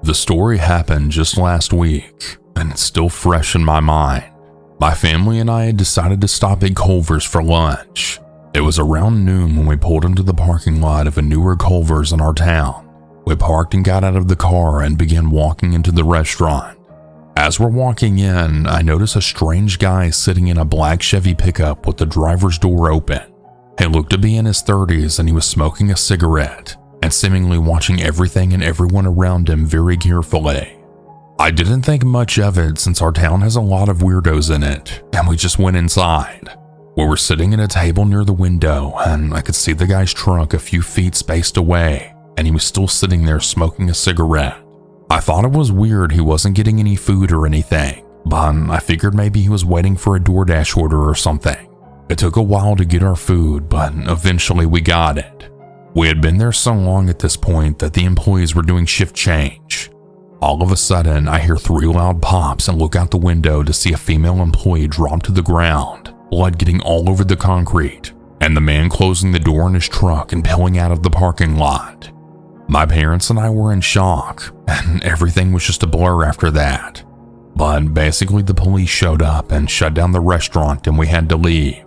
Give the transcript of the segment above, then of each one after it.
The story happened just last week, and it's still fresh in my mind. My family and I had decided to stop at Culver's for lunch. It was around noon when we pulled into the parking lot of a newer Culver's in our town. We parked and got out of the car and began walking into the restaurant. As we're walking in, I notice a strange guy sitting in a black Chevy pickup with the driver's door open. He looked to be in his 30s and he was smoking a cigarette and seemingly watching everything and everyone around him very carefully. I didn't think much of it since our town has a lot of weirdos in it, and we just went inside. We were sitting at a table near the window and I could see the guy's trunk a few feet spaced away, and he was still sitting there smoking a cigarette. I thought it was weird he wasn't getting any food or anything, but I figured maybe he was waiting for a DoorDash order or something. It took a while to get our food, but eventually we got it. We had been there so long at this point that the employees were doing shift change. All of a sudden, I hear 3 loud pops and look out the window to see a female employee drop to the ground, blood getting all over the concrete, and the man closing the door in his truck and peeling out of the parking lot. My parents and I were in shock, and everything was just a blur after that. But basically the police showed up and shut down the restaurant and we had to leave.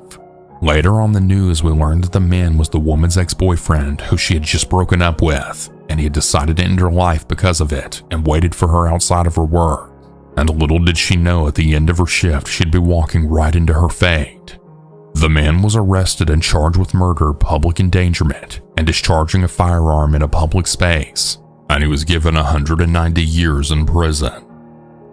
Later on the news, we learned that the man was the woman's ex-boyfriend who she had just broken up with, and he had decided to end her life because of it and waited for her outside of her work. And little did she know at the end of her shift she'd be walking right into her fate. The man was arrested and charged with murder, public endangerment, and discharging a firearm in a public space, and he was given 190 years in prison.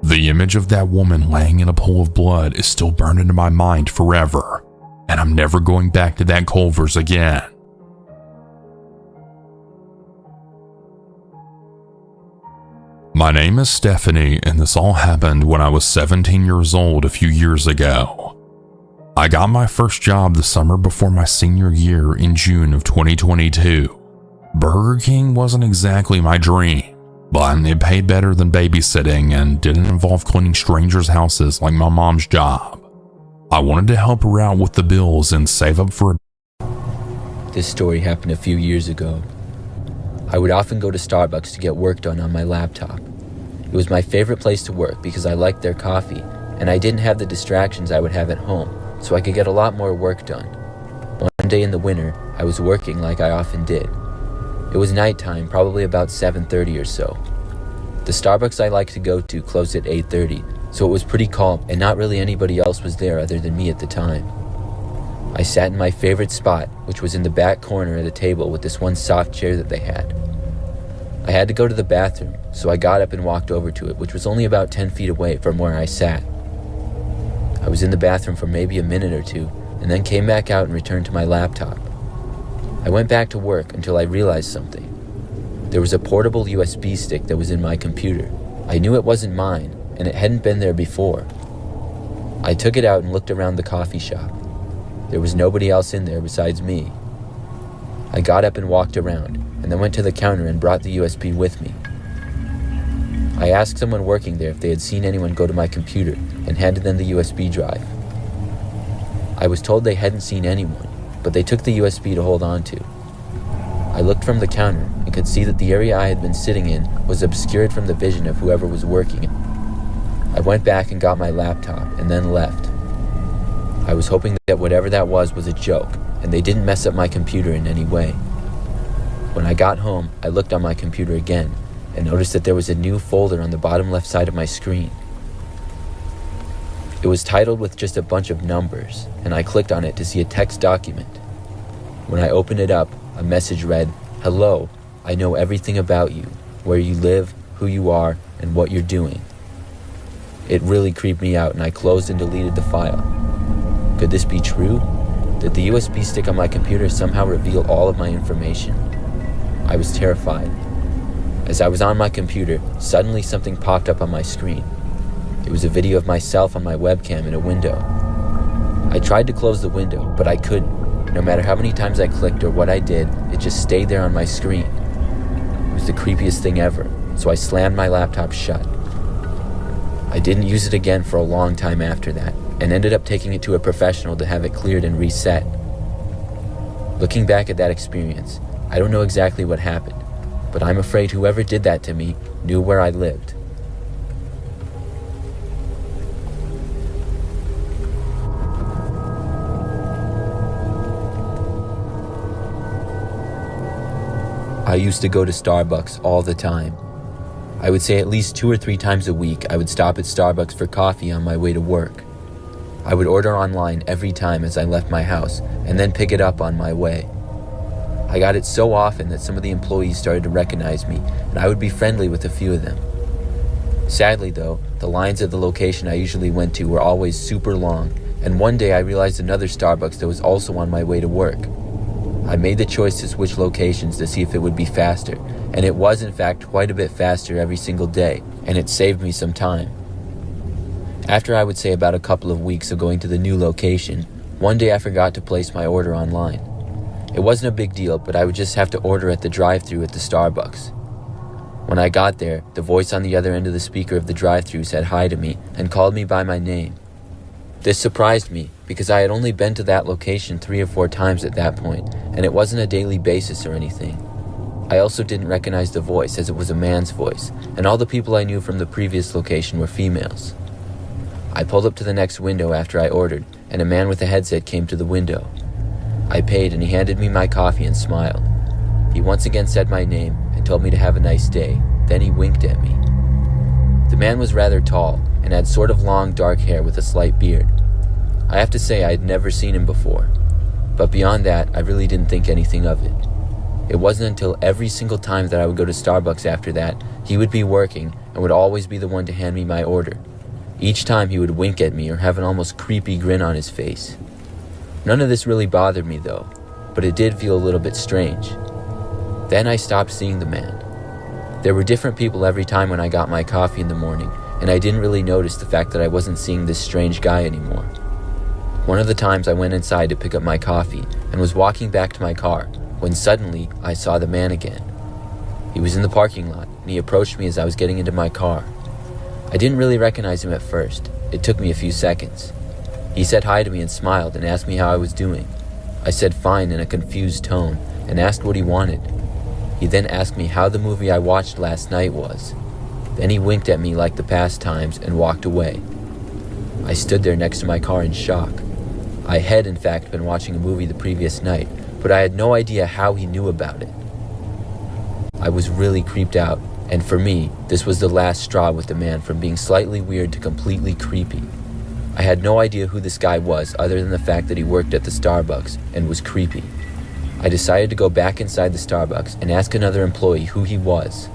The image of that woman laying in a pool of blood is still burned into my mind forever, and I'm never going back to that Culver's again. My name is Stephanie, and this all happened when I was 17 years old a few years ago. I got my first job the summer before my senior year in June of 2022. Burger King wasn't exactly my dream, but it paid better than babysitting and didn't involve cleaning strangers' houses like my mom's job. I wanted to help her out with the bills and save up for a... This story happened a few years ago. I would often go to Starbucks to get work done on my laptop. It was my favorite place to work because I liked their coffee, and I didn't have the distractions I would have at home, so I could get a lot more work done. One day in the winter, I was working like I often did. It was nighttime, probably about 7:30 or so. The Starbucks I liked to go to closed at 8:30, so it was pretty calm and not really anybody else was there other than me at the time. I sat in my favorite spot, which was in the back corner at a table with this one soft chair that they had. I had to go to the bathroom, so I got up and walked over to it, which was only about 10 feet away from where I sat. I was in the bathroom for maybe a minute or two, and then came back out and returned to my laptop. I went back to work until I realized something. There was a portable USB stick that was in my computer. I knew it wasn't mine, and it hadn't been there before. I took it out and looked around the coffee shop. There was nobody else in there besides me. I got up and walked around, and then went to the counter and brought the USB with me. I asked someone working there if they had seen anyone go to my computer and handed them the USB drive. I was told they hadn't seen anyone, but they took the USB to hold on to. I looked from the counter and could see that the area I had been sitting in was obscured from the vision of whoever was working it. I went back and got my laptop and then left. I was hoping that whatever that was a joke and they didn't mess up my computer in any way. When I got home, I looked on my computer again and noticed that there was a new folder on the bottom left side of my screen. It was titled with just a bunch of numbers, and I clicked on it to see a text document. When I opened it up, a message read, "Hello, I know everything about you, where you live, who you are, and what you're doing." It really creeped me out, and I closed and deleted the file. Could this be true? Did the USB stick on my computer somehow reveal all of my information? I was terrified. As I was on my computer, suddenly something popped up on my screen. It was a video of myself on my webcam in a window. I tried to close the window, but I couldn't. No matter how many times I clicked or what I did, it just stayed there on my screen. It was the creepiest thing ever, so I slammed my laptop shut. I didn't use it again for a long time after that, and ended up taking it to a professional to have it cleared and reset. Looking back at that experience, I don't know exactly what happened, but I'm afraid whoever did that to me knew where I lived. I used to go to Starbucks all the time. I would say at least 2 or 3 times a week I would stop at Starbucks for coffee on my way to work. I would order online every time as I left my house and then pick it up on my way. I got it so often that some of the employees started to recognize me, and I would be friendly with a few of them. Sadly though, the lines at the location I usually went to were always super long, and one day I realized another Starbucks that was also on my way to work. I made the choice to switch locations to see if it would be faster, and it was in fact quite a bit faster every single day, and it saved me some time. After I would say about a couple of weeks of going to the new location, one day I forgot to place my order online. It wasn't a big deal, but I would just have to order at the drive-thru at the Starbucks. When I got there, the voice on the other end of the speaker of the drive-thru said hi to me and called me by my name. This surprised me because I had only been to that location 3 or 4 times at that point, and it wasn't a daily basis or anything. I also didn't recognize the voice as it was a man's voice, and all the people I knew from the previous location were females. I pulled up to the next window after I ordered, and a man with a headset came to the window. I paid and he handed me my coffee and smiled. He once again said my name and told me to have a nice day, then he winked at me. The man was rather tall and had sort of long dark hair with a slight beard. I have to say I had never seen him before, but beyond that I really didn't think anything of it. It wasn't until every single time that I would go to Starbucks after that, he would be working and would always be the one to hand me my order. Each time he would wink at me or have an almost creepy grin on his face. None of this really bothered me though, but it did feel a little bit strange. Then I stopped seeing the man. There were different people every time when I got my coffee in the morning, and I didn't really notice the fact that I wasn't seeing this strange guy anymore. One of the times I went inside to pick up my coffee and was walking back to my car when suddenly I saw the man again. He was in the parking lot and he approached me as I was getting into my car. I didn't really recognize him at first. It took me a few seconds. He said hi to me and smiled and asked me how I was doing. I said fine in a confused tone and asked what he wanted. He then asked me how the movie I watched last night was. Then he winked at me like the past times and walked away. I stood there next to my car in shock. I had in fact been watching a movie the previous night, but I had no idea how he knew about it. I was really creeped out, and for me, this was the last straw with the man from being slightly weird to completely creepy. I had no idea who this guy was other than the fact that he worked at the Starbucks and was creepy. I decided to go back inside the Starbucks and ask another employee who he was.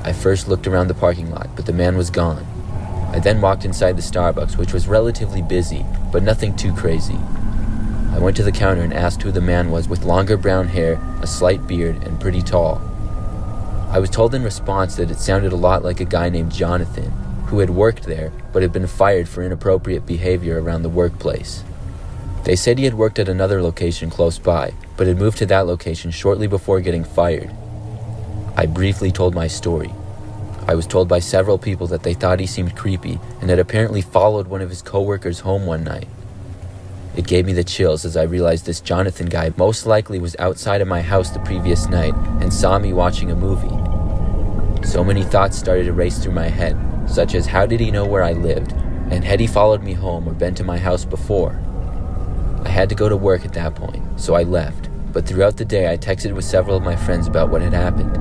I first looked around the parking lot, but the man was gone. I then walked inside the Starbucks, which was relatively busy, but nothing too crazy. I went to the counter and asked who the man was with longer brown hair, a slight beard, and pretty tall. I was told in response that it sounded a lot like a guy named Jonathan, who had worked there but had been fired for inappropriate behavior around the workplace. They said he had worked at another location close by, but had moved to that location shortly before getting fired. I briefly told my story. I was told by several people that they thought he seemed creepy and had apparently followed one of his coworkers home one night. It gave me the chills as I realized this Jonathan guy most likely was outside of my house the previous night and saw me watching a movie. So many thoughts started to race through my head, such as how did he know where I lived, and had he followed me home or been to my house before? I had to go to work at that point, so I left, but throughout the day I texted with several of my friends about what had happened.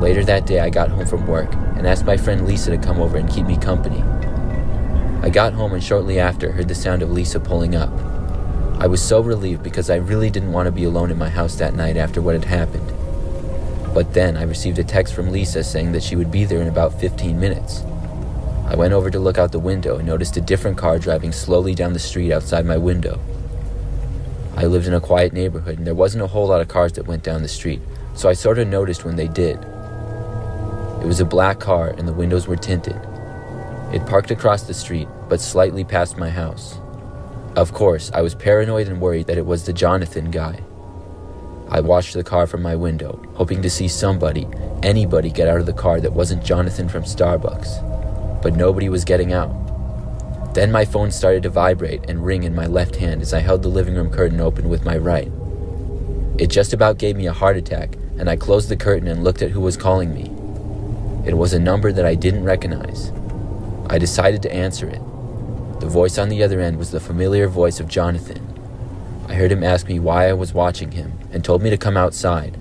Later that day I got home from work and asked my friend Lisa to come over and keep me company. I got home and shortly after heard the sound of Lisa pulling up. I was so relieved because I really didn't want to be alone in my house that night after what had happened. But then I received a text from Lisa saying that she would be there in about 15 minutes. I went over to look out the window and noticed a different car driving slowly down the street outside my window. I lived in a quiet neighborhood and there wasn't a whole lot of cars that went down the street, so I sort of noticed when they did. It was a black car and the windows were tinted. It parked across the street, but slightly past my house. Of course, I was paranoid and worried that it was the Jonathan guy. I watched the car from my window, hoping to see somebody, anybody get out of the car that wasn't Jonathan from Starbucks. But nobody was getting out. Then my phone started to vibrate and ring in my left hand as I held the living room curtain open with my right. It just about gave me a heart attack and I closed the curtain and looked at who was calling me. It was a number that I didn't recognize. I decided to answer it. The voice on the other end was the familiar voice of Jonathan. I heard him ask me why I was watching him and told me to come outside.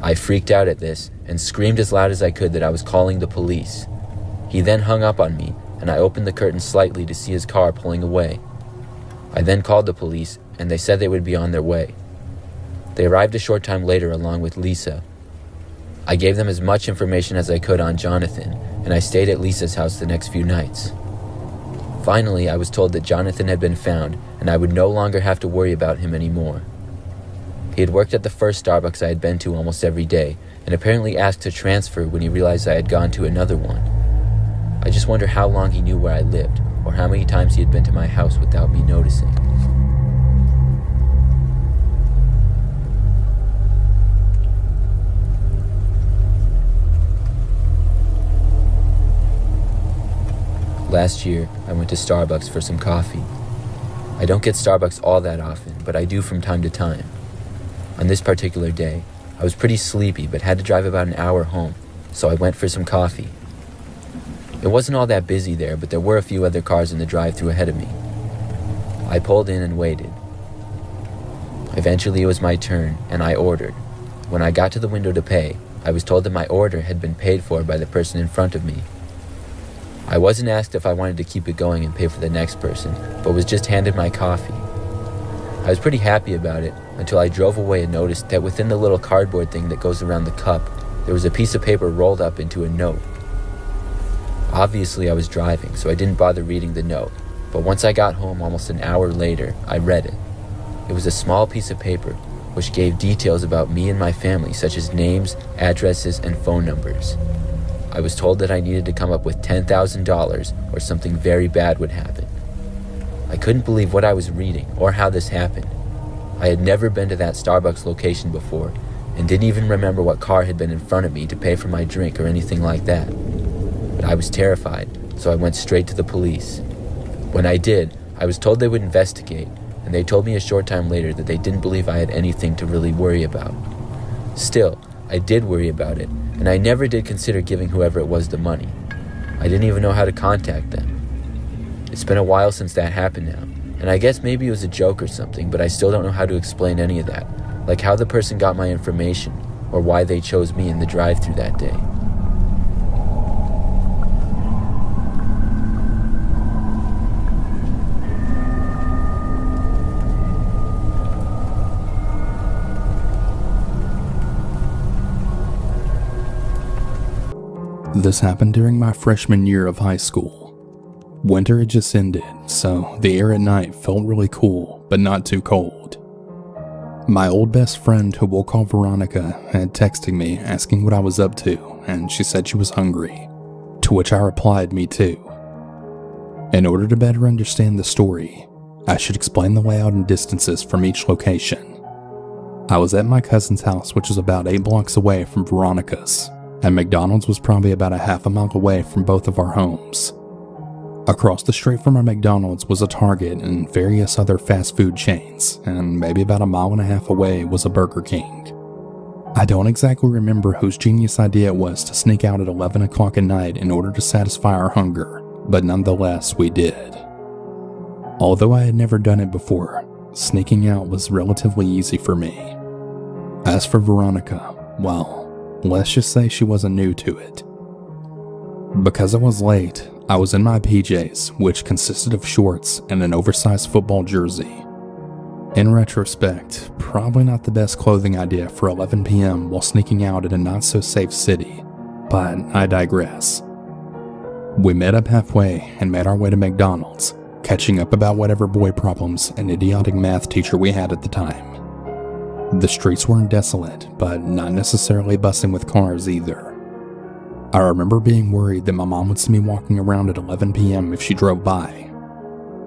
I freaked out at this and screamed as loud as I could that I was calling the police. He then hung up on me, and I opened the curtain slightly to see his car pulling away. I then called the police, and they said they would be on their way. They arrived a short time later along with Lisa. I gave them as much information as I could on Jonathan, and I stayed at Lisa's house the next few nights. Finally, I was told that Jonathan had been found, and I would no longer have to worry about him anymore. He had worked at the first Starbucks I had been to almost every day, and apparently asked to transfer when he realized I had gone to another one. I just wonder how long he knew where I lived, or how many times he had been to my house without me noticing. Last year, I went to Starbucks for some coffee. I don't get Starbucks all that often, but I do from time to time. On this particular day, I was pretty sleepy but had to drive about an hour home, so I went for some coffee. It wasn't all that busy there, but there were a few other cars in the drive-thru ahead of me. I pulled in and waited. Eventually it was my turn, and I ordered. When I got to the window to pay, I was told that my order had been paid for by the person in front of me. I wasn't asked if I wanted to keep it going and pay for the next person, but was just handed my coffee. I was pretty happy about it until I drove away and noticed that within the little cardboard thing that goes around the cup, there was a piece of paper rolled up into a note. Obviously I was driving, so I didn't bother reading the note, but once I got home almost an hour later, I read it. It was a small piece of paper which gave details about me and my family, such as names, addresses, and phone numbers. I was told that I needed to come up with $10,000 or something very bad would happen. I couldn't believe what I was reading or how this happened. I had never been to that Starbucks location before and didn't even remember what car had been in front of me to pay for my drink or anything like that. But I was terrified, so I went straight to the police. When I did, I was told they would investigate, and they told me a short time later that they didn't believe I had anything to really worry about. Still, I did worry about it, and I never did consider giving whoever it was the money. I didn't even know how to contact them. It's been a while since that happened now, and I guess maybe it was a joke or something, but I still don't know how to explain any of that, like how the person got my information, or why they chose me in the drive-thru that day. This happened during my freshman year of high school. Winter had just ended, so the air at night felt really cool, but not too cold. My old best friend, who we'll call Veronica, had texted me asking what I was up to, and she said she was hungry, to which I replied, me too. In order to better understand the story, I should explain the layout and distances from each location. I was at my cousin's house, which was about 8 blocks away from Veronica's, and McDonald's was probably about a half a mile away from both of our homes. Across the street from our McDonald's was a Target and various other fast food chains, and maybe about a mile and a half away was a Burger King. I don't exactly remember whose genius idea it was to sneak out at 11 o'clock at night in order to satisfy our hunger, but nonetheless we did. Although I had never done it before, sneaking out was relatively easy for me. As for Veronica, well, let's just say she wasn't new to it. Because I was late, I was in my PJs, which consisted of shorts and an oversized football jersey. In retrospect, probably not the best clothing idea for 11 p.m. while sneaking out in a not-so-safe city, but I digress. We met up halfway and made our way to McDonald's, catching up about whatever boy problems and idiotic math teacher we had at the time. The streets weren't desolate, but not necessarily bustling with cars either. I remember being worried that my mom would see me walking around at 11 p.m. if she drove by.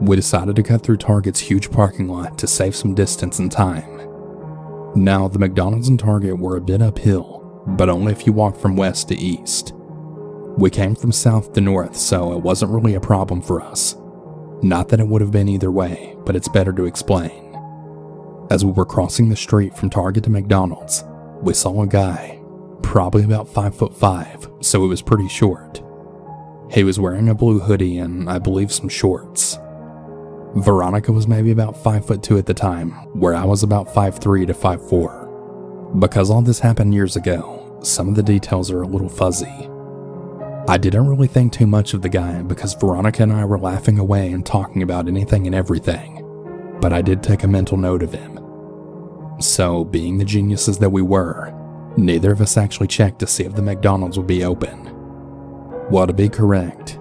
We decided to cut through Target's huge parking lot to save some distance and time. Now, the McDonald's and Target were a bit uphill, but only if you walked from west to east. We came from south to north, so it wasn't really a problem for us. Not that it would have been either way, but it's better to explain. As we were crossing the street from Target to McDonald's, we saw a guy, probably about 5'5", so he was pretty short. He was wearing a blue hoodie and I believe some shorts. Veronica was maybe about 5'2" at the time, where I was about 5'3" to 5'4". Because all this happened years ago, some of the details are a little fuzzy. I didn't really think too much of the guy because Veronica and I were laughing away and talking about anything and everything, but I did take a mental note of him. So, being the geniuses that we were, neither of us actually checked to see if the McDonald's would be open. Well, to be correct,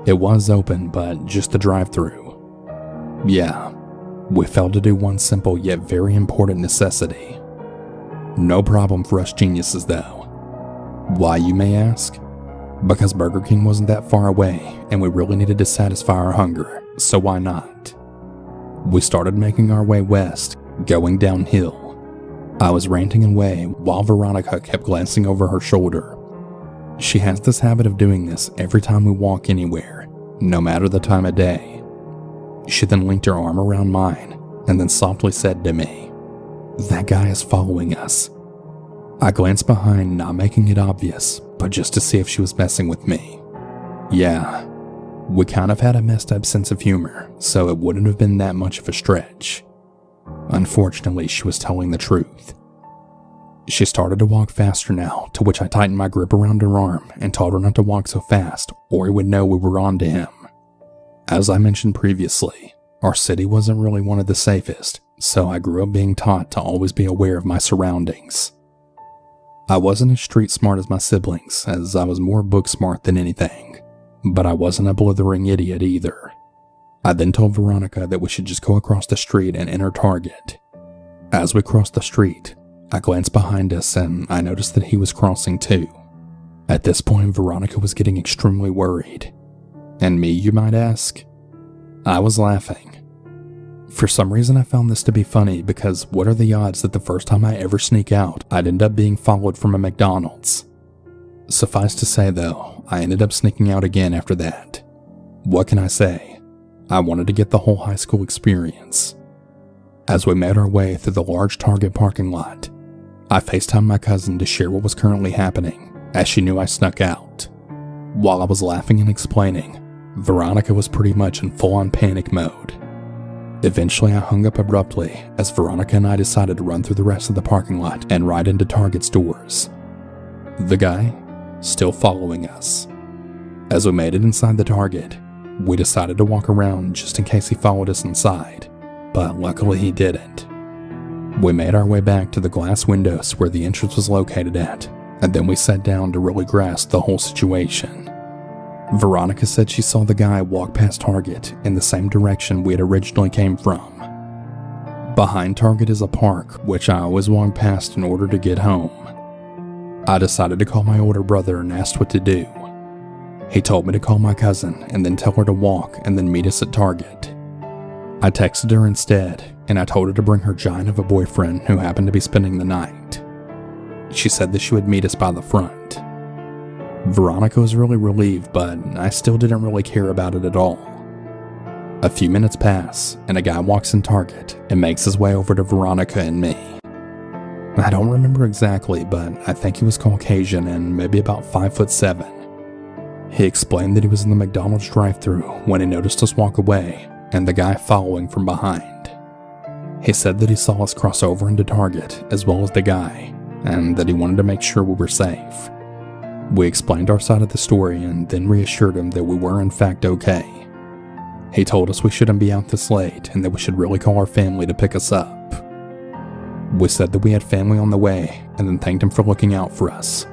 it was open, but just the drive-thru. Yeah, we failed to do one simple yet very important necessity. No problem for us geniuses though. Why, you may ask? Because Burger King wasn't that far away and we really needed to satisfy our hunger, so why not? We started making our way west, going downhill. I was ranting away while Veronica kept glancing over her shoulder. She has this habit of doing this every time we walk anywhere, no matter the time of day. She then linked her arm around mine and then softly said to me, "That guy is following us." I glanced behind, not making it obvious, but just to see if she was messing with me. Yeah, we kind of had a messed up sense of humor, so it wouldn't have been that much of a stretch. Unfortunately, she was telling the truth. She started to walk faster now, to which I tightened my grip around her arm and told her not to walk so fast or he would know we were on to him. As I mentioned previously, our city wasn't really one of the safest, so I grew up being taught to always be aware of my surroundings. I wasn't as street smart as my siblings, as I was more book smart than anything, but I wasn't a blithering idiot either. I then told Veronica that we should just go across the street and enter Target. As we crossed the street, I glanced behind us and I noticed that he was crossing too. At this point, Veronica was getting extremely worried. And me, you might ask? I was laughing. For some reason, I found this to be funny because what are the odds that the first time I ever sneak out, I'd end up being followed from a McDonald's? Suffice to say though, I ended up sneaking out again after that. What can I say? I wanted to get the whole high school experience. As we made our way through the large Target parking lot, I FaceTimed my cousin to share what was currently happening, as she knew I snuck out. While I was laughing and explaining, Veronica was pretty much in full-on panic mode. Eventually I hung up abruptly as Veronica and I decided to run through the rest of the parking lot and right into Target's doors. The guy, still following us. As we made it inside the Target, we decided to walk around just in case he followed us inside, but luckily he didn't. We made our way back to the glass windows where the entrance was located at, and then we sat down to really grasp the whole situation. Veronica said she saw the guy walk past Target in the same direction we had originally came from. Behind Target is a park, which I always walk past in order to get home. I decided to call my older brother and asked what to do. He told me to call my cousin and then tell her to walk and then meet us at Target. I texted her instead, and I told her to bring her giant of a boyfriend who happened to be spending the night. She said that she would meet us by the front. Veronica was really relieved, but I still didn't really care about it at all. A few minutes pass, and a guy walks in Target and makes his way over to Veronica and me. I don't remember exactly, but I think he was Caucasian and maybe about 5'7". He explained that he was in the McDonald's drive-thru when he noticed us walk away, and the guy following from behind. He said that he saw us cross over into Target as well as the guy, and that he wanted to make sure we were safe. We explained our side of the story and then reassured him that we were in fact okay. He told us we shouldn't be out this late and that we should really call our family to pick us up. We said that we had family on the way and then thanked him for looking out for us,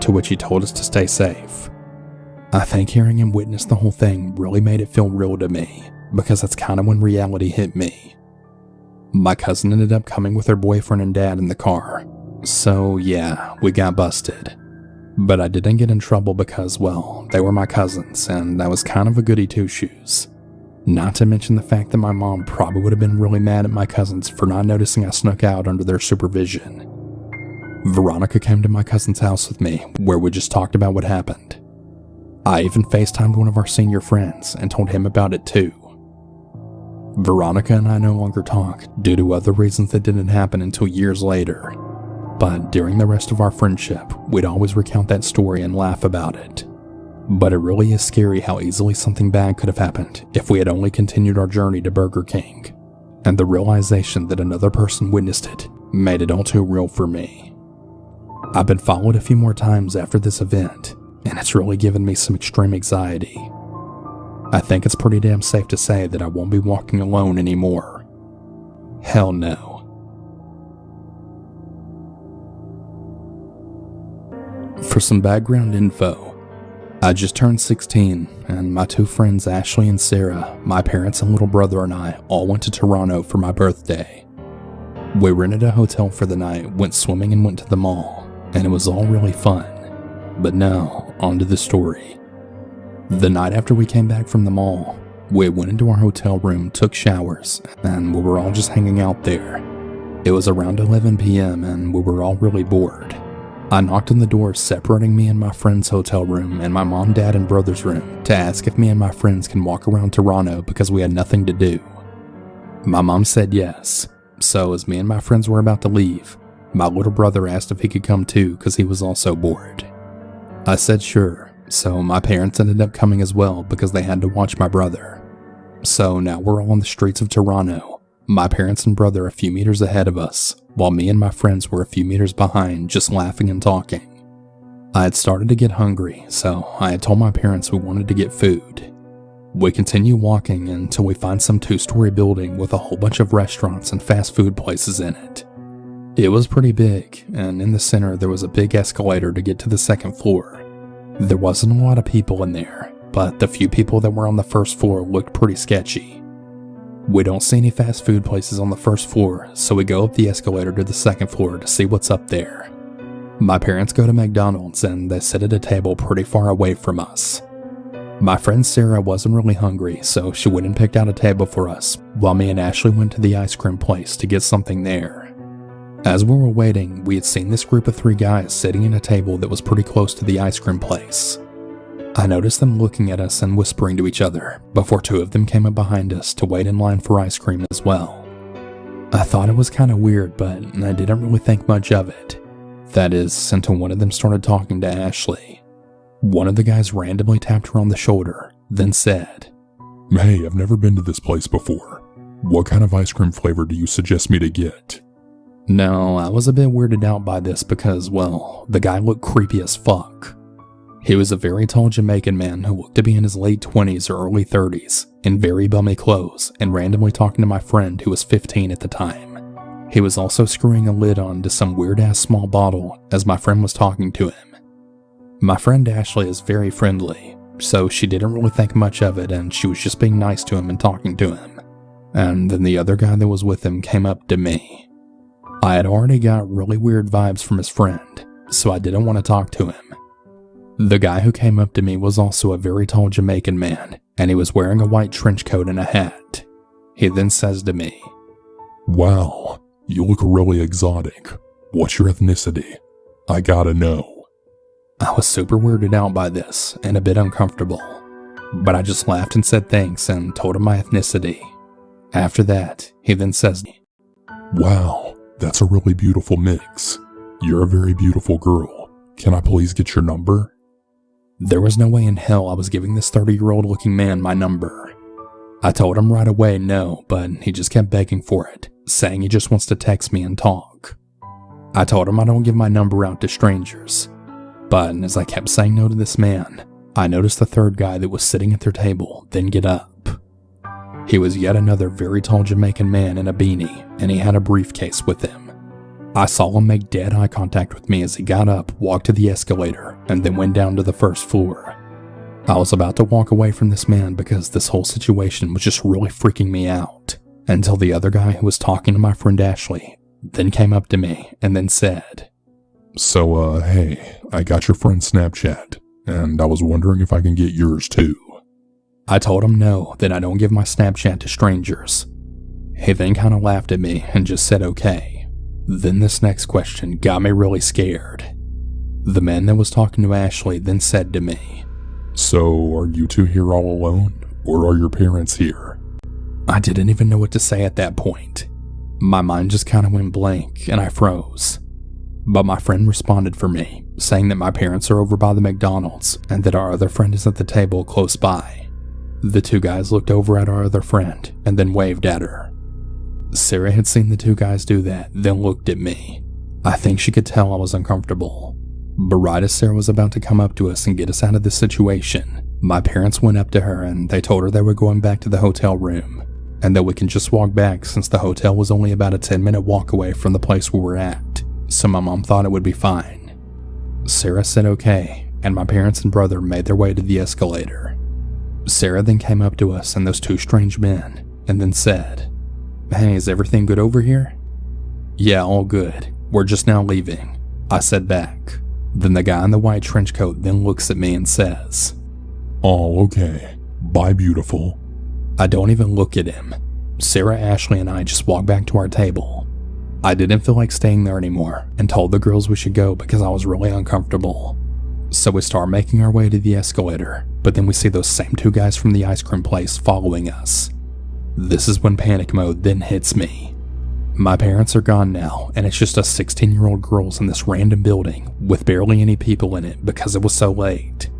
to which he told us to stay safe. I think hearing him witness the whole thing really made it feel real to me, because that's kind of when reality hit me. My cousin ended up coming with her boyfriend and dad in the car, so yeah, we got busted. But I didn't get in trouble because, well, they were my cousins, and I was kind of a goody two-shoes. Not to mention the fact that my mom probably would have been really mad at my cousins for not noticing I snuck out under their supervision. Veronica came to my cousin's house with me, where we just talked about what happened. I even FaceTimed one of our senior friends and told him about it too. Veronica and I no longer talk due to other reasons that didn't happen until years later. but during the rest of our friendship, we'd always recount that story and laugh about it. But it really is scary how easily something bad could have happened if we had only continued our journey to Burger King. And the realization that another person witnessed it made it all too real for me. I've been followed a few more times after this event, and it's really given me some extreme anxiety. I think it's pretty damn safe to say that I won't be walking alone anymore. Hell no. For some background info, I just turned 16, and my two friends Ashley and Sarah, my parents and little brother and I all went to Toronto for my birthday. We rented a hotel for the night, went swimming and went to the mall, and it was all really fun. But now, on to the story. The night after we came back from the mall, we went into our hotel room, took showers, and we were all just hanging out there. It was around 11 p.m. and we were all really bored. I knocked on the door separating me and my friend's hotel room and my mom, dad, and brother's room to ask if me and my friends can walk around Toronto because we had nothing to do. My mom said yes, so as me and my friends were about to leave, my little brother asked if he could come too because he was also bored. I said sure, so my parents ended up coming as well because they had to watch my brother. So now we're all on the streets of Toronto, my parents and brother a few meters ahead of us, while me and my friends were a few meters behind, just laughing and talking. I had started to get hungry, so I had told my parents we wanted to get food. We continue walking until we find some two-story building with a whole bunch of restaurants and fast food places in it. It was pretty big, and in the center there was a big escalator to get to the second floor. There wasn't a lot of people in there, but the few people that were on the first floor looked pretty sketchy. We don't see any fast food places on the first floor, so we go up the escalator to the second floor to see what's up there. My parents go to McDonald's and they sit at a table pretty far away from us. My friend Sarah wasn't really hungry, so she went and picked out a table for us, while me and Ashley went to the ice cream place to get something there. As we were waiting, we had seen this group of 3 guys sitting at a table that was pretty close to the ice cream place. I noticed them looking at us and whispering to each other before 2 of them came up behind us to wait in line for ice cream as well. I thought it was kind of weird, but I didn't really think much of it. That is, until one of them started talking to Ashley. One of the guys randomly tapped her on the shoulder, then said, "Hey, I've never been to this place before. What kind of ice cream flavor do you suggest me to get?" No, I was a bit weirded out by this because, well, the guy looked creepy as fuck. He was a very tall Jamaican man who looked to be in his late 20s or early 30s, in very bummy clothes, and randomly talking to my friend who was 15 at the time. He was also screwing a lid on to some weird-ass small bottle as my friend was talking to him. My friend Ashley is very friendly, so she didn't really think much of it and she was just being nice to him and talking to him. And then the other guy that was with him came up to me. I had already got really weird vibes from his friend, so I didn't want to talk to him. The guy who came up to me was also a very tall Jamaican man, and he was wearing a white trench coat and a hat. He then says to me, "Wow, you look really exotic. What's your ethnicity? I gotta know." I was super weirded out by this and a bit uncomfortable, but I just laughed and said thanks and told him my ethnicity. After that, he then says, "Wow, that's a really beautiful mix. You're a very beautiful girl. Can I please get your number?" There was no way in hell I was giving this 30-year-old looking man my number. I told him right away no, but he just kept begging for it, saying he just wants to text me and talk. I told him I don't give my number out to strangers. But as I kept saying no to this man, I noticed the third guy that was sitting at their table then get up. He was yet another very tall Jamaican man in a beanie, and he had a briefcase with him. I saw him make dead eye contact with me as he got up, walked to the escalator, and then went down to the first floor. I was about to walk away from this man because this whole situation was just really freaking me out, until the other guy who was talking to my friend Ashley then came up to me and then said, "So, hey, I got your friend's Snapchat, and I was wondering if I can get yours too." I told him no, that I don't give my Snapchat to strangers. He then kind of laughed at me and just said okay. Then this next question got me really scared. The man that was talking to Ashley then said to me, "So, are you two here all alone, or are your parents here?" I didn't even know what to say at that point. My mind just kind of went blank and I froze. But my friend responded for me, saying that my parents are over by the McDonald's and that our other friend is at the table close by. The two guys looked over at our other friend and then waved at her. Sarah had seen the two guys do that, then looked at me. I think she could tell I was uncomfortable. But right as Sarah was about to come up to us and get us out of this situation, my parents went up to her and they told her they were going back to the hotel room and that we can just walk back since the hotel was only about a 10-minute walk away from the place we were at, so my mom thought it would be fine. Sarah said okay, and my parents and brother made their way to the escalator. Sarah then came up to us and those two strange men and then said, "Hey, is everything good over here?" "Yeah, all good. We're just now leaving," I said back. Then the guy in the white trench coat then looks at me and says, "Oh, okay. Bye, beautiful." I don't even look at him. Sarah, Ashley, and I just walked back to our table. I didn't feel like staying there anymore and told the girls we should go because I was really uncomfortable. So we start making our way to the escalator, but then we see those same two guys from the ice cream place following us. This is when panic mode then hits me. My parents are gone now, and it's just us 16-year-old girls in this random building with barely any people in it because it was so late.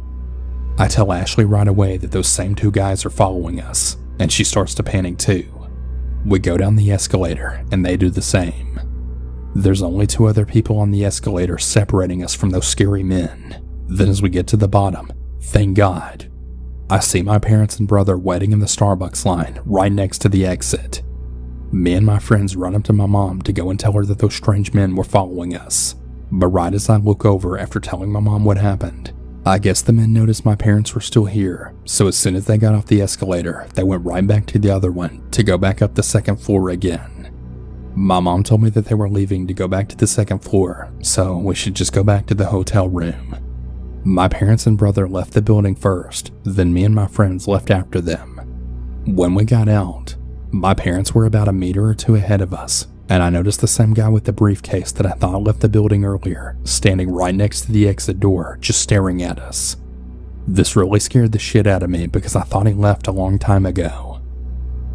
I tell Ashley right away that those same two guys are following us, and she starts to panic too. We go down the escalator, and they do the same. There's only two other people on the escalator separating us from those scary men. Then as we get to the bottom, thank God, I see my parents and brother waiting in the Starbucks line right next to the exit. Me and my friends run up to my mom to go and tell her that those strange men were following us. But right as I look over after telling my mom what happened, I guess the men noticed my parents were still here, so as soon as they got off the escalator, they went right back to the other one to go back up the second floor again. My mom told me that they were leaving to go back to the second floor, so we should just go back to the hotel room. My parents and brother left the building first, then me and my friends left after them. When we got out, my parents were about a meter or two ahead of us, and I noticed the same guy with the briefcase that I thought left the building earlier, standing right next to the exit door, just staring at us. This really scared the shit out of me because I thought he left a long time ago.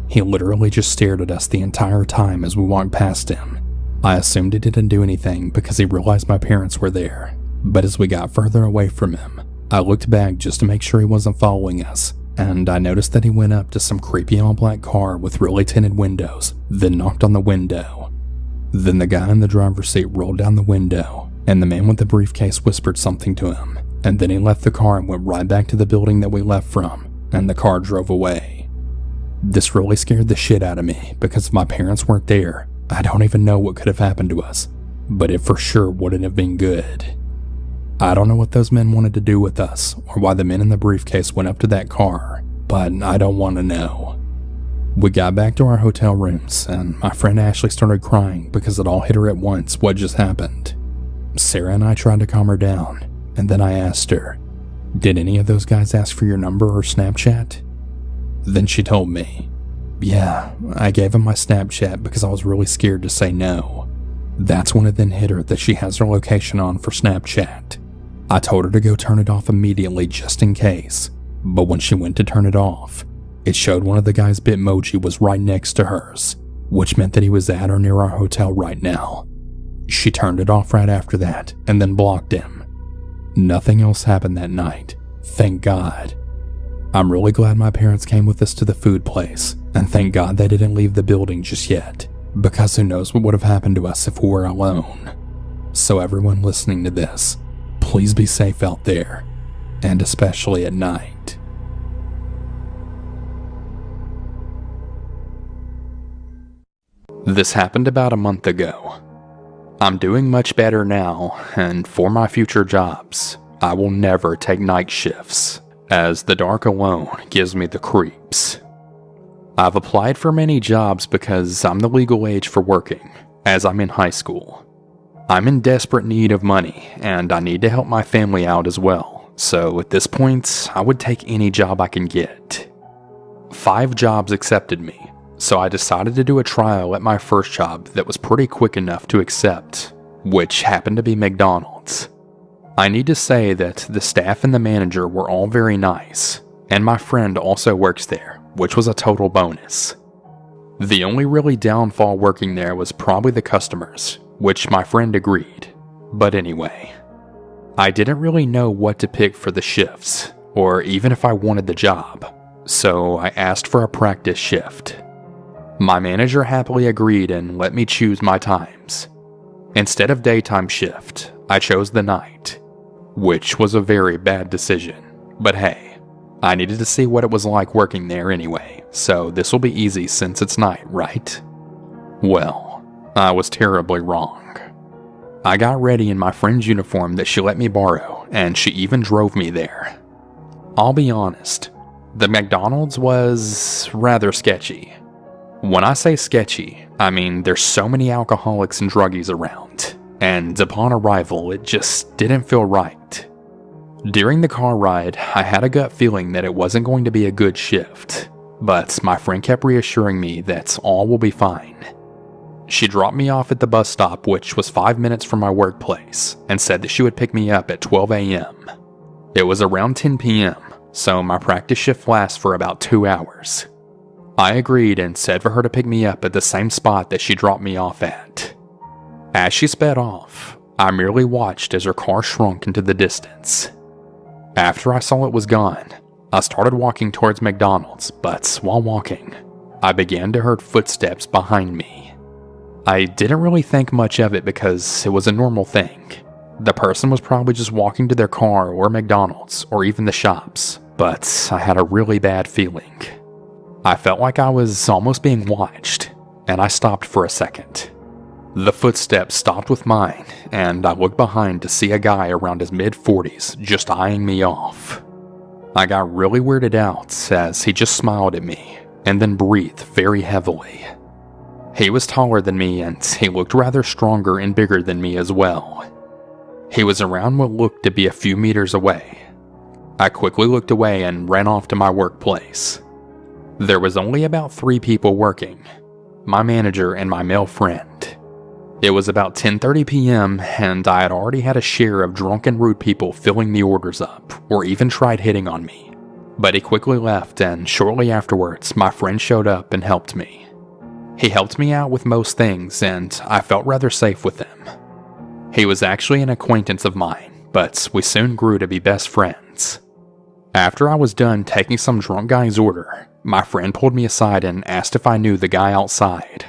He literally just stared at us the entire time as we walked past him. I assumed he didn't do anything because he realized my parents were there, but as we got further away from him, I looked back just to make sure he wasn't following us, and I noticed that he went up to some creepy all-black car with really tinted windows, then knocked on the window. Then the guy in the driver's seat rolled down the window, and the man with the briefcase whispered something to him, and then he left the car and went right back to the building that we left from, and the car drove away. This really scared the shit out of me because if my parents weren't there, I don't even know what could have happened to us, but it for sure wouldn't have been good. I don't know what those men wanted to do with us or why the men in the briefcase went up to that car, but I don't want to know. We got back to our hotel rooms, and my friend Ashley started crying because it all hit her at once what just happened. Sarah and I tried to calm her down, and then I asked her, "Did any of those guys ask for your number or Snapchat?" Then she told me, "Yeah, I gave them my Snapchat because I was really scared to say no." That's when it then hit her that she has her location on for Snapchat. I told her to go turn it off immediately just in case, but when she went to turn it off, it showed one of the guy's Bitmoji was right next to hers, which meant that he was at or near our hotel right now. She turned it off right after that and then blocked him. Nothing else happened that night, thank God. I'm really glad my parents came with us to the food place, and thank God they didn't leave the building just yet, because who knows what would have happened to us if we were alone. So everyone listening to this, please be safe out there, and especially at night. This happened about a month ago. I'm doing much better now, and for my future jobs, I will never take night shifts, as the dark alone gives me the creeps. I've applied for many jobs because I'm the legal age for working, as I'm in high school. I'm in desperate need of money, and I need to help my family out as well, so at this point, I would take any job I can get. 5 jobs accepted me, so I decided to do a trial at my first job that was pretty quick enough to accept, which happened to be McDonald's. I need to say that the staff and the manager were all very nice, and my friend also works there, which was a total bonus. The only really downfall working there was probably the customers, which my friend agreed. But anyway, I didn't really know what to pick for the shifts, or even if I wanted the job, so I asked for a practice shift. My manager happily agreed and let me choose my times. Instead of daytime shift, I chose the night, which was a very bad decision. But hey, I needed to see what it was like working there anyway, so this will be easy since it's night, right? Well, I was terribly wrong. I got ready in my friend's uniform that she let me borrow, and she even drove me there. I'll be honest, the McDonald's was rather sketchy. When I say sketchy, I mean there's so many alcoholics and druggies around, and upon arrival it just didn't feel right. During the car ride, I had a gut feeling that it wasn't going to be a good shift, but my friend kept reassuring me that all will be fine. She dropped me off at the bus stop, which was 5 minutes from my workplace, and said that she would pick me up at 12 a.m. It was around 10 p.m., so my practice shift lasts for about 2 hours. I agreed and said for her to pick me up at the same spot that she dropped me off at. As she sped off, I merely watched as her car shrunk into the distance. After I saw it was gone, I started walking towards McDonald's, but while walking, I began to hear footsteps behind me. I didn't really think much of it because it was a normal thing. The person was probably just walking to their car or McDonald's or even the shops, but I had a really bad feeling. I felt like I was almost being watched, and I stopped for a second. The footsteps stopped with mine, and I looked behind to see a guy around his mid-40s just eyeing me off. I got really weirded out as he just smiled at me and then breathed very heavily. He was taller than me and he looked rather stronger and bigger than me as well. He was around what looked to be a few meters away. I quickly looked away and ran off to my workplace. There was only about 3 people working, my manager and my male friend. It was about 10:30 p.m. and I had already had a share of drunk and rude people filling the orders up or even tried hitting on me. But he quickly left and shortly afterwards my friend showed up and helped me. He helped me out with most things and I felt rather safe with him. He was actually an acquaintance of mine, but we soon grew to be best friends. After I was done taking some drunk guy's order, my friend pulled me aside and asked if I knew the guy outside.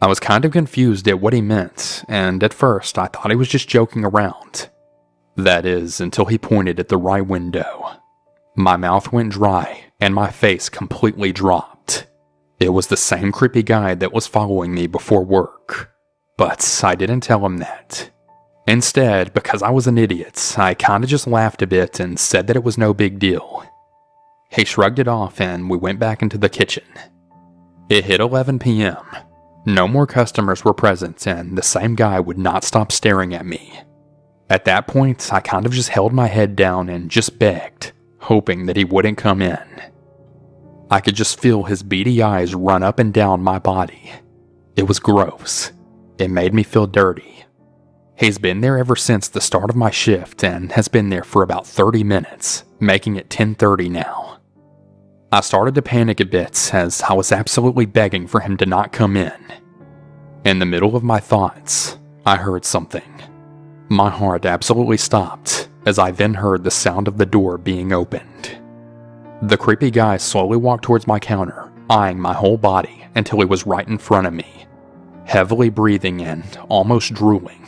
I was kind of confused at what he meant, and at first I thought he was just joking around. That is, until he pointed at the right window. My mouth went dry, and my face completely dropped. It was the same creepy guy that was following me before work. But I didn't tell him that. Instead, because I was an idiot, I kinda just laughed a bit and said that it was no big deal. He shrugged it off and we went back into the kitchen. It hit 11 p.m. No more customers were present and the same guy would not stop staring at me. At that point, I kind of just held my head down and just begged, hoping that he wouldn't come in. I could just feel his beady eyes run up and down my body. It was gross. It made me feel dirty. He's been there ever since the start of my shift and has been there for about 30 minutes, making it 10:30 now. I started to panic a bit as I was absolutely begging for him to not come in. In the middle of my thoughts, I heard something. My heart absolutely stopped as I then heard the sound of the door being opened. The creepy guy slowly walked towards my counter, eyeing my whole body until he was right in front of me, heavily breathing and almost drooling.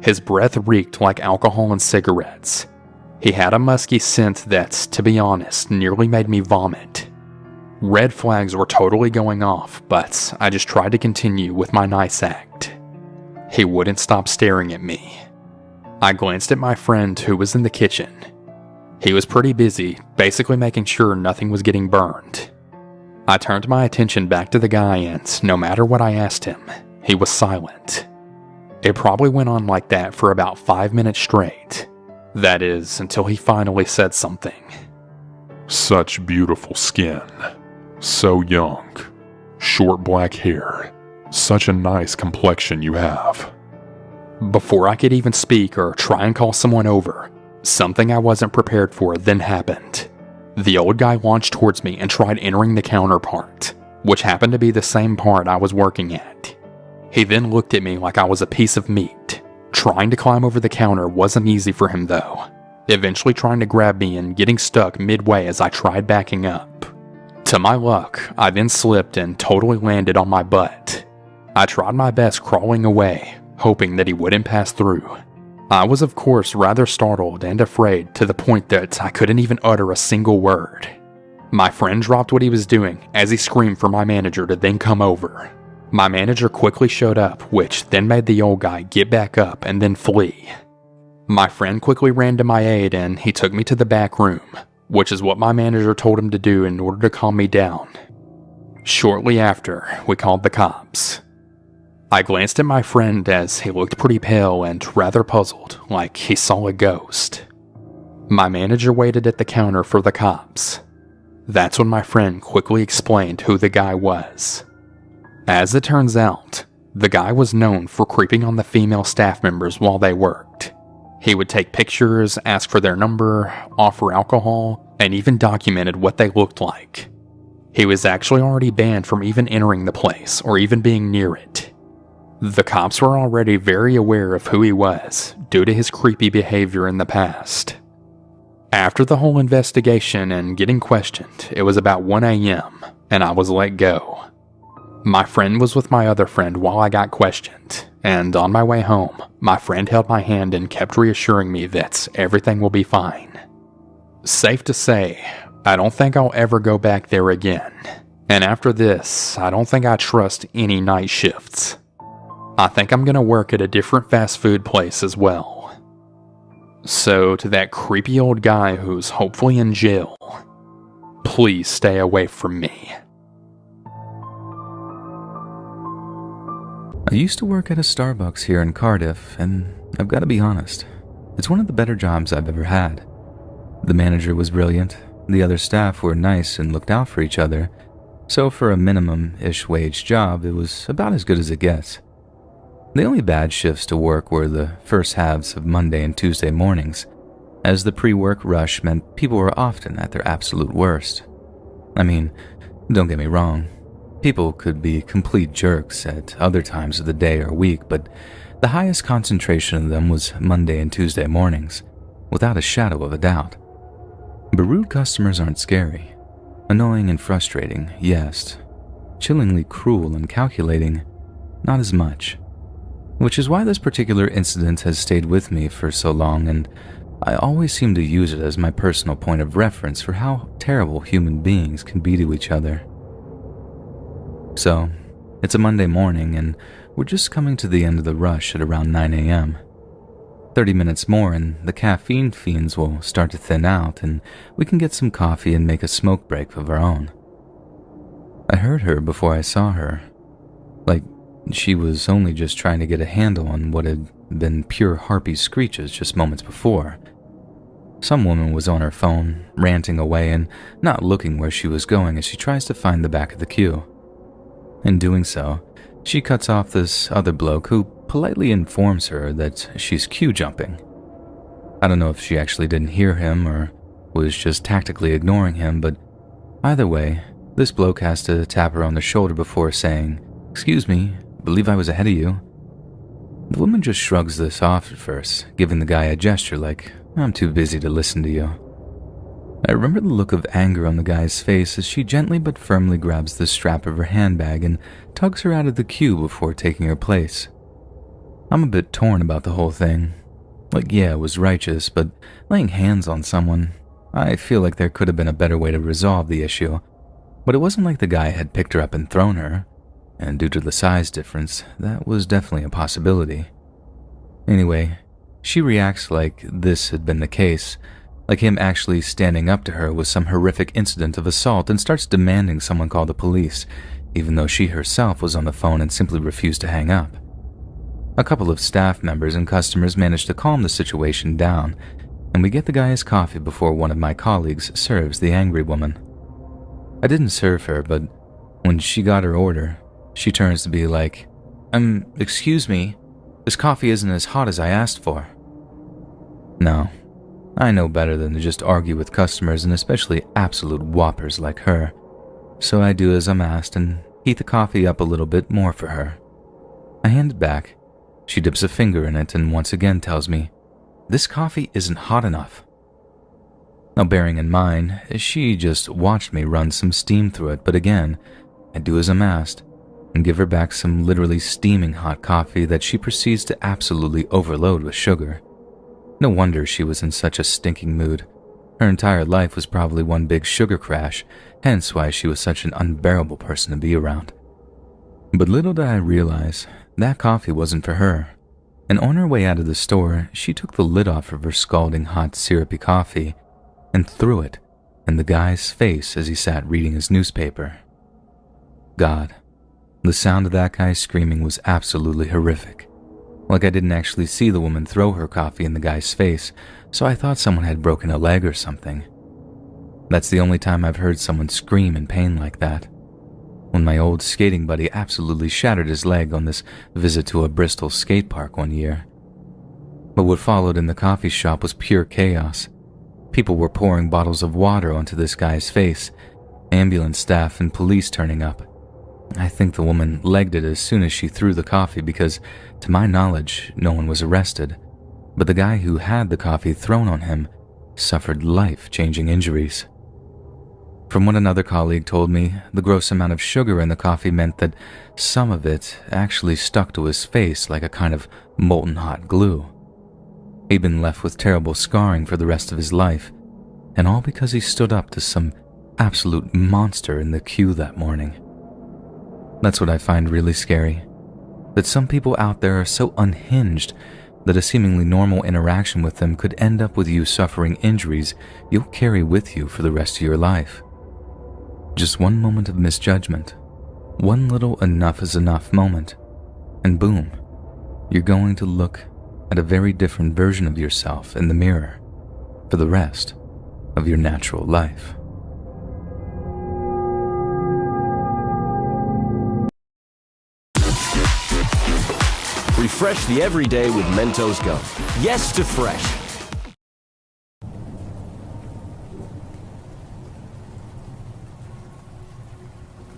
His breath reeked like alcohol and cigarettes. He had a musky scent that, to be honest, nearly made me vomit. Red flags were totally going off, but I just tried to continue with my nice act. He wouldn't stop staring at me. I glanced at my friend who was in the kitchen. He was pretty busy, basically making sure nothing was getting burned. I turned my attention back to the guy and, no matter what I asked him, he was silent. It probably went on like that for about 5 minutes straight. That is, until he finally said something. Such beautiful skin. So young. Short black hair. Such a nice complexion you have. Before I could even speak or try and call someone over, something I wasn't prepared for then happened. The old guy launched towards me and tried entering the counter part, which happened to be the same part I was working at. He then looked at me like I was a piece of meat, Trying to climb over the counter wasn't easy for him though, eventually trying to grab me and getting stuck midway as I tried backing up. To my luck, I then slipped and totally landed on my butt. I tried my best crawling away, hoping that he wouldn't pass through. I was of course rather startled and afraid to the point that I couldn't even utter a single word. My friend dropped what he was doing as he screamed for my manager to then come over. My manager quickly showed up, which then made the old guy get back up and then flee. My friend quickly ran to my aid and he took me to the back room, which is what my manager told him to do in order to calm me down. Shortly after, we called the cops. I glanced at my friend as he looked pretty pale and rather puzzled, like he saw a ghost. My manager waited at the counter for the cops. That's when my friend quickly explained who the guy was. As it turns out, the guy was known for creeping on the female staff members while they worked. He would take pictures, ask for their number, offer alcohol, and even documented what they looked like. He was actually already banned from even entering the place or even being near it. The cops were already very aware of who he was due to his creepy behavior in the past. After the whole investigation and getting questioned, it was about 1 a.m. and I was let go. My friend was with my other friend while I got questioned, and on my way home, my friend held my hand and kept reassuring me that everything will be fine. Safe to say, I don't think I'll ever go back there again, and after this, I don't think I trust any night shifts. I think I'm gonna work at a different fast food place as well. So to that creepy old guy who's hopefully in jail, please stay away from me. I used to work at a Starbucks here in Cardiff, and I've got to be honest, it's one of the better jobs I've ever had. The manager was brilliant, the other staff were nice and looked out for each other, so for a minimum-ish wage job, it was about as good as it gets. The only bad shifts to work were the first halves of Monday and Tuesday mornings, as the pre-work rush meant people were often at their absolute worst. I mean, don't get me wrong, people could be complete jerks at other times of the day or week, but the highest concentration of them was Monday and Tuesday mornings, without a shadow of a doubt. But rude customers aren't scary. Annoying and frustrating, yes. Chillingly cruel and calculating, not as much. Which is why this particular incident has stayed with me for so long, and I always seem to use it as my personal point of reference for how terrible human beings can be to each other. So, it's a Monday morning, and we're just coming to the end of the rush at around 9 a.m. 30 minutes more and the caffeine fiends will start to thin out, and we can get some coffee and make a smoke break of our own. I heard her before I saw her. Like, she was only just trying to get a handle on what had been pure harpy screeches just moments before. Some woman was on her phone, ranting away and not looking where she was going as she tries to find the back of the queue. In doing so, she cuts off this other bloke who politely informs her that she's queue jumping. I don't know if she actually didn't hear him or was just tactically ignoring him, but either way, this bloke has to tap her on the shoulder before saying, "Excuse me, believe I was ahead of you." The woman just shrugs this off at first, giving the guy a gesture like, "I'm too busy to listen to you." I remember the look of anger on the guy's face as she gently but firmly grabs the strap of her handbag and tugs her out of the queue before taking her place. I'm a bit torn about the whole thing. Like, yeah, it was righteous, but laying hands on someone, I feel like there could have been a better way to resolve the issue. But it wasn't like the guy had picked her up and thrown her, and due to the size difference, that was definitely a possibility. Anyway, she reacts like this had been the case, like him actually standing up to her was some horrific incident of assault, and starts demanding someone call the police, even though she herself was on the phone and simply refused to hang up. A couple of staff members and customers managed to calm the situation down, and we get the guy his coffee before one of my colleagues serves the angry woman. I didn't serve her, but when she got her order, she turns to be like, excuse me, this coffee isn't as hot as I asked for." No, I know better than to just argue with customers, and especially absolute whoppers like her. So I do as I'm asked and heat the coffee up a little bit more for her. I hand it back, She dips a finger in it and once again tells me, "This coffee isn't hot enough." Now, bearing in mind, she just watched me run some steam through it, but again, I do as I'm asked and give her back some literally steaming hot coffee that she proceeds to absolutely overload with sugar. No wonder she was in such a stinking mood. Her entire life was probably one big sugar crash, hence why she was such an unbearable person to be around. But little did I realize, that coffee wasn't for her. And on her way out of the store, she took the lid off of her scalding hot syrupy coffee and threw it in the guy's face as he sat reading his newspaper. God, the sound of that guy screaming was absolutely horrific. Like I didn't actually see the woman throw her coffee in the guy's face, so I thought someone had broken a leg or something. That's the only time I've heard someone scream in pain like that. When my old skating buddy absolutely shattered his leg on this visit to a Bristol skate park one year. But what followed in the coffee shop was pure chaos. People were pouring bottles of water onto this guy's face, ambulance staff and police turning up. I think the woman legged it as soon as she threw the coffee because, to my knowledge, no one was arrested. But the guy who had the coffee thrown on him suffered life-changing injuries. From what another colleague told me, the gross amount of sugar in the coffee meant that some of it actually stuck to his face like a kind of molten hot glue. He'd been left with terrible scarring for the rest of his life, and all because he stood up to some absolute monster in the queue that morning. That's what I find really scary, that some people out there are so unhinged that a seemingly normal interaction with them could end up with you suffering injuries you'll carry with you for the rest of your life. Just one moment of misjudgment, one little enough is enough moment, and boom, you're going to look at a very different version of yourself in the mirror for the rest of your natural life. Refresh the everyday with Mentos Gum. Yes to fresh.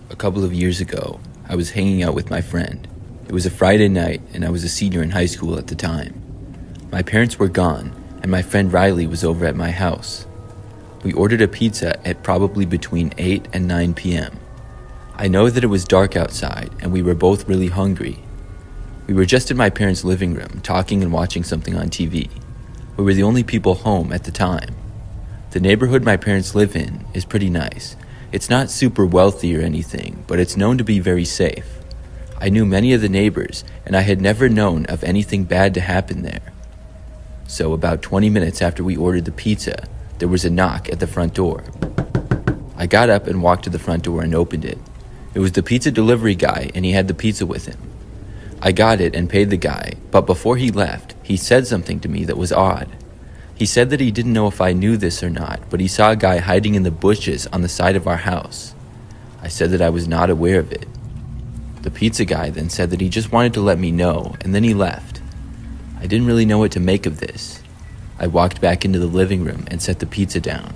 A couple of years ago, I was hanging out with my friend. It was a Friday night, and I was a senior in high school at the time. My parents were gone, and my friend Riley was over at my house. We ordered a pizza at probably between 8 and 9 p.m. I know that it was dark outside, and we were both really hungry. We were just in my parents' living room, talking and watching something on TV. We were the only people home at the time. The neighborhood my parents live in is pretty nice. It's not super wealthy or anything, but it's known to be very safe. I knew many of the neighbors, and I had never known of anything bad to happen there. So about 20 minutes after we ordered the pizza, there was a knock at the front door. I got up and walked to the front door and opened it. It was the pizza delivery guy, and he had the pizza with him. I got it and paid the guy, but before he left, he said something to me that was odd. He said that he didn't know if I knew this or not, but he saw a guy hiding in the bushes on the side of our house. I said that I was not aware of it. The pizza guy then said that he just wanted to let me know, and then he left. I didn't really know what to make of this. I walked back into the living room and set the pizza down.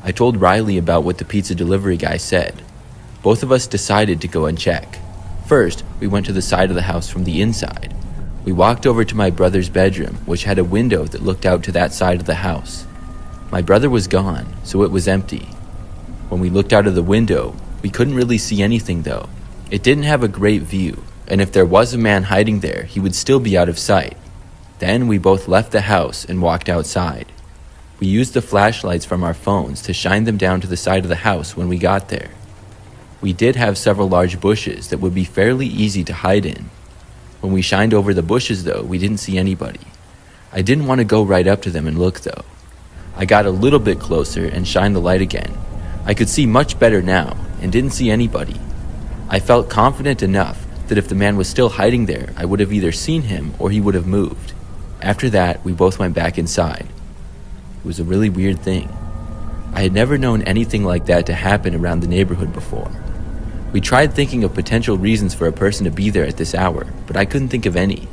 I told Riley about what the pizza delivery guy said. Both of us decided to go and check. First, we went to the side of the house from the inside. We walked over to my brother's bedroom, which had a window that looked out to that side of the house. My brother was gone, so it was empty. When we looked out of the window, we couldn't really see anything though. It didn't have a great view, and if there was a man hiding there, he would still be out of sight. Then we both left the house and walked outside. We used the flashlights from our phones to shine them down to the side of the house when we got there. We did have several large bushes that would be fairly easy to hide in. When we shined over the bushes though, we didn't see anybody. I didn't want to go right up to them and look though. I got a little bit closer and shined the light again. I could see much better now and didn't see anybody. I felt confident enough that if the man was still hiding there, I would have either seen him or he would have moved. After that, we both went back inside. It was a really weird thing. I had never known anything like that to happen around the neighborhood before. We tried thinking of potential reasons for a person to be there at this hour, but I couldn't think of any.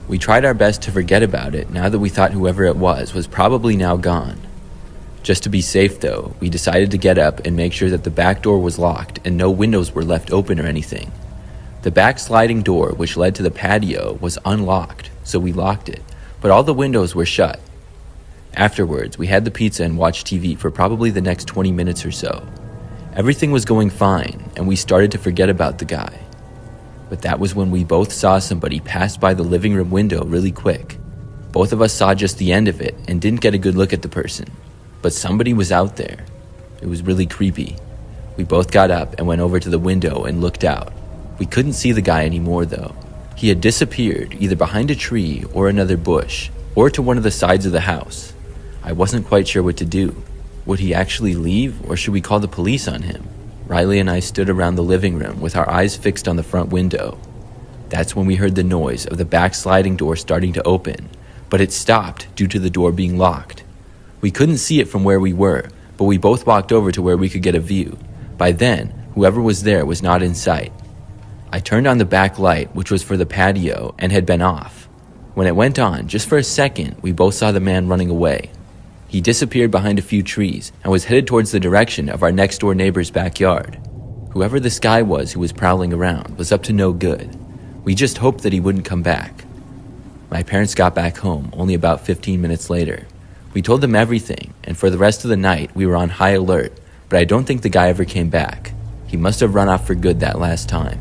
We tried our best to forget about it now that we thought whoever it was probably now gone. Just to be safe though, we decided to get up and make sure that the back door was locked and no windows were left open or anything. The back sliding door, which led to the patio, was unlocked, so we locked it, but all the windows were shut. Afterwards, we had the pizza and watched TV for probably the next 20 minutes or so. Everything was going fine, and we started to forget about the guy. But that was when we both saw somebody pass by the living room window really quick. Both of us saw just the end of it and didn't get a good look at the person, but somebody was out there. It was really creepy. We both got up and went over to the window and looked out. We couldn't see the guy anymore though. He had disappeared either behind a tree or another bush, or to one of the sides of the house. I wasn't quite sure what to do. Would he actually leave, or should we call the police on him? Riley and I stood around the living room with our eyes fixed on the front window. That's when we heard the noise of the back sliding door starting to open, but it stopped due to the door being locked. We couldn't see it from where we were, but we both walked over to where we could get a view. By then, whoever was there was not in sight. I turned on the back light, which was for the patio, and had been off. When it went on, just for a second, we both saw the man running away. He disappeared behind a few trees and was headed towards the direction of our next door neighbor's backyard. Whoever this guy was who was prowling around was up to no good. We just hoped that he wouldn't come back. My parents got back home only about 15 minutes later. We told them everything, and for the rest of the night we were on high alert, but I don't think the guy ever came back. He must have run off for good that last time.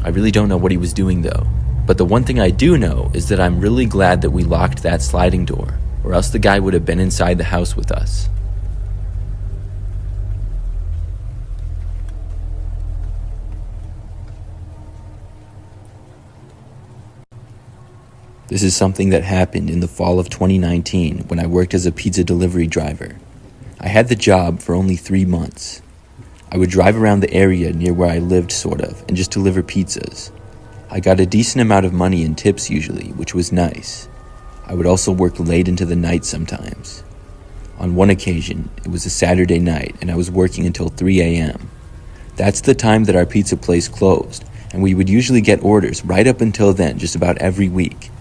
I really don't know what he was doing though, but the one thing I do know is that I'm really glad that we locked that sliding door, or else the guy would have been inside the house with us. This is something that happened in the fall of 2019 when I worked as a pizza delivery driver. I had the job for only 3 months. I would drive around the area near where I lived sort of and just deliver pizzas. I got a decent amount of money in tips usually, which was nice. I would also work late into the night sometimes. On one occasion, it was a Saturday night and I was working until 3 a.m. That's the time that our pizza place closed, and we would usually get orders right up until then just about every week.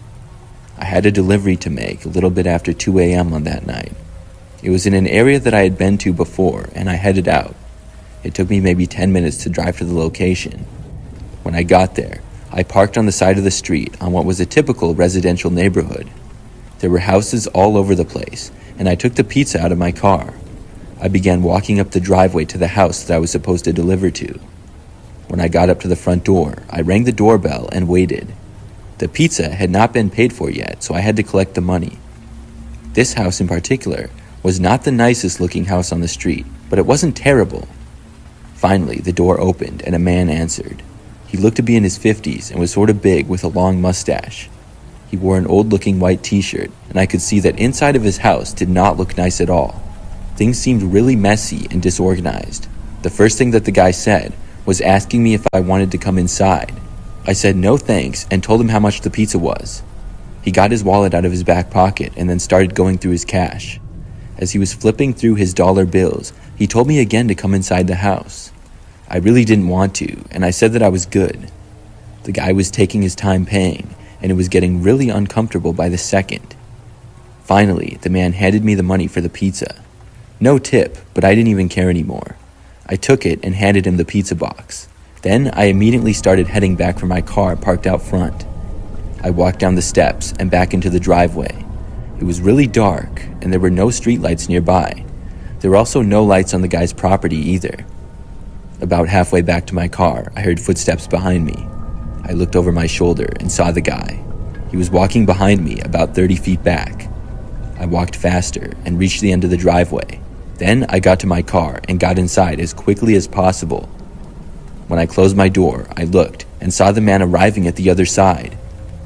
I had a delivery to make a little bit after 2 a.m. on that night. It was in an area that I had been to before, and I headed out. It took me maybe 10 minutes to drive to the location. When I got there, I parked on the side of the street on what was a typical residential neighborhood. There were houses all over the place, and I took the pizza out of my car. I began walking up the driveway to the house that I was supposed to deliver to. When I got up to the front door, I rang the doorbell and waited. The pizza had not been paid for yet, so I had to collect the money. This house in particular was not the nicest looking house on the street, but it wasn't terrible. Finally, the door opened and a man answered. He looked to be in his 50s and was sort of big with a long mustache. He wore an old-looking white t-shirt, and I could see that inside of his house did not look nice at all. Things seemed really messy and disorganized. The first thing that the guy said was asking me if I wanted to come inside. I said no thanks and told him how much the pizza was. He got his wallet out of his back pocket and then started going through his cash. As he was flipping through his dollar bills, he told me again to come inside the house. I really didn't want to, and I said that I was good. The guy was taking his time paying, and it was getting really uncomfortable by the second. Finally, the man handed me the money for the pizza. No tip, but I didn't even care anymore. I took it and handed him the pizza box. Then I immediately started heading back for my car parked out front. I walked down the steps and back into the driveway. It was really dark, and there were no streetlights nearby. There were also no lights on the guy's property either. About halfway back to my car, I heard footsteps behind me. I looked over my shoulder and saw the guy. He was walking behind me about 30 feet back. I walked faster and reached the end of the driveway. Then I got to my car and got inside as quickly as possible. When I closed my door, I looked and saw the man arriving at the other side.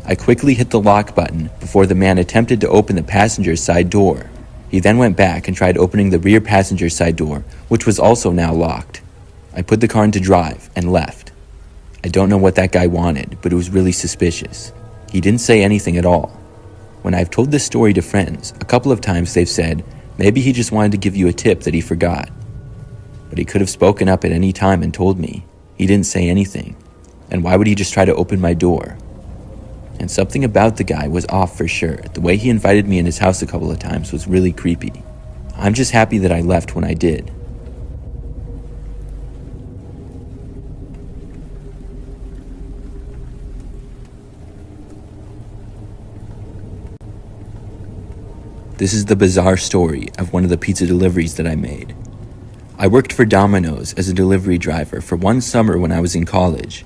I quickly hit the lock button before the man attempted to open the passenger side door. He then went back and tried opening the rear passenger side door, which was also now locked. I put the car into drive and left. I don't know what that guy wanted, but it was really suspicious. He didn't say anything at all. When I've told this story to friends, a couple of times they've said, maybe he just wanted to give you a tip that he forgot. But he could have spoken up at any time and told me. He didn't say anything. And why would he just try to open my door? And something about the guy was off for sure. The way he invited me in his house a couple of times was really creepy. I'm just happy that I left when I did. This is the bizarre story of one of the pizza deliveries that I made. I worked for Domino's as a delivery driver for one summer when I was in college.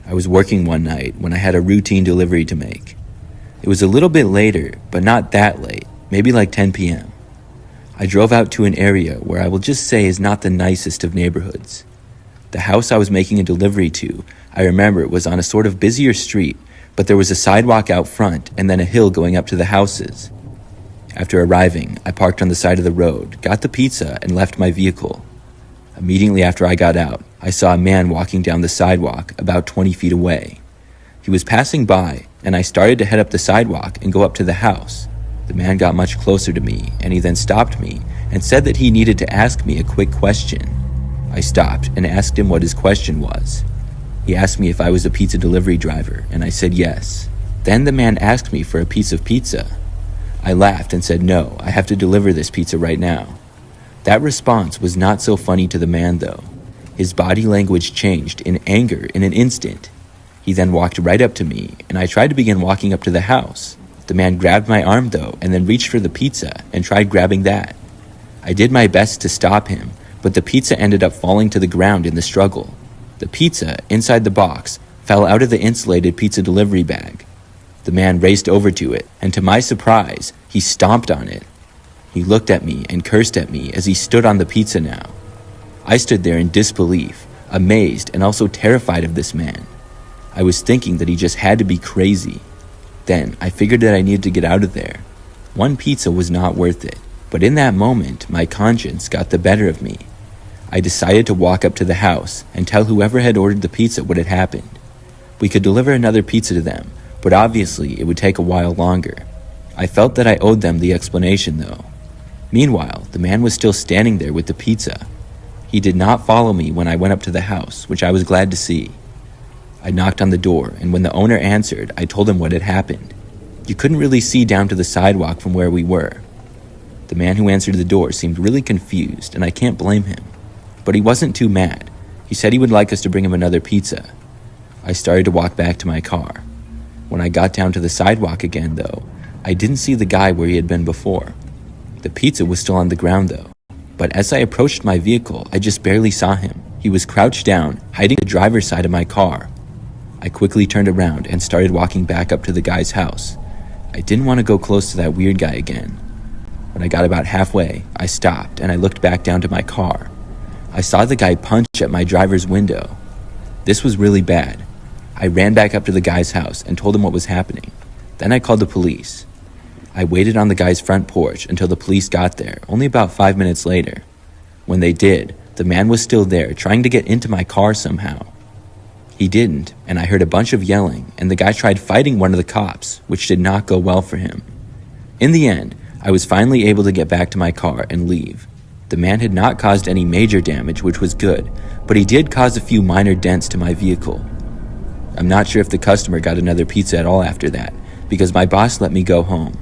I was working one night when I had a routine delivery to make. It was a little bit later, but not that late, maybe like 10 p.m. I drove out to an area where I will just say is not the nicest of neighborhoods. The house I was making a delivery to, I remember it was on a sort of busier street, but there was a sidewalk out front and then a hill going up to the houses. After arriving, I parked on the side of the road, got the pizza, and left my vehicle. Immediately after I got out, I saw a man walking down the sidewalk about 20 feet away. He was passing by, and I started to head up the sidewalk and go up to the house. The man got much closer to me, and he then stopped me and said that he needed to ask me a quick question. I stopped and asked him what his question was. He asked me if I was a pizza delivery driver, and I said yes. Then the man asked me for a piece of pizza. I laughed and said no, I have to deliver this pizza right now. That response was not so funny to the man though. His body language changed in anger in an instant. He then walked right up to me, and I tried to begin walking up to the house. The man grabbed my arm though, and then reached for the pizza and tried grabbing that. I did my best to stop him, but the pizza ended up falling to the ground in the struggle. The pizza, inside the box, fell out of the insulated pizza delivery bag. The man raced over to it, and to my surprise, he stomped on it. He looked at me and cursed at me as he stood on the pizza now. I stood there in disbelief, amazed and also terrified of this man. I was thinking that he just had to be crazy. Then I figured that I needed to get out of there. One pizza was not worth it, but in that moment, my conscience got the better of me. I decided to walk up to the house and tell whoever had ordered the pizza what had happened. We could deliver another pizza to them, but obviously it would take a while longer. I felt that I owed them the explanation though. Meanwhile, the man was still standing there with the pizza. He did not follow me when I went up to the house, which I was glad to see. I knocked on the door, and when the owner answered, I told him what had happened. You couldn't really see down to the sidewalk from where we were. The man who answered the door seemed really confused, and I can't blame him. But he wasn't too mad. He said he would like us to bring him another pizza. I started to walk back to my car. When I got down to the sidewalk again, though, I didn't see the guy where he had been before. The pizza was still on the ground, though. But as I approached my vehicle, I just barely saw him. He was crouched down, hiding the driver's side of my car. I quickly turned around and started walking back up to the guy's house. I didn't want to go close to that weird guy again. When I got about halfway, I stopped and I looked back down to my car. I saw the guy punch at my driver's window. This was really bad. I ran back up to the guy's house and told him what was happening. Then I called the police. I waited on the guy's front porch until the police got there, only about 5 minutes later. When they did, the man was still there trying to get into my car somehow. He didn't, and I heard a bunch of yelling, and the guy tried fighting one of the cops, which did not go well for him. In the end, I was finally able to get back to my car and leave. The man had not caused any major damage, which was good, but he did cause a few minor dents to my vehicle. I'm not sure if the customer got another pizza at all after that, because my boss let me go home.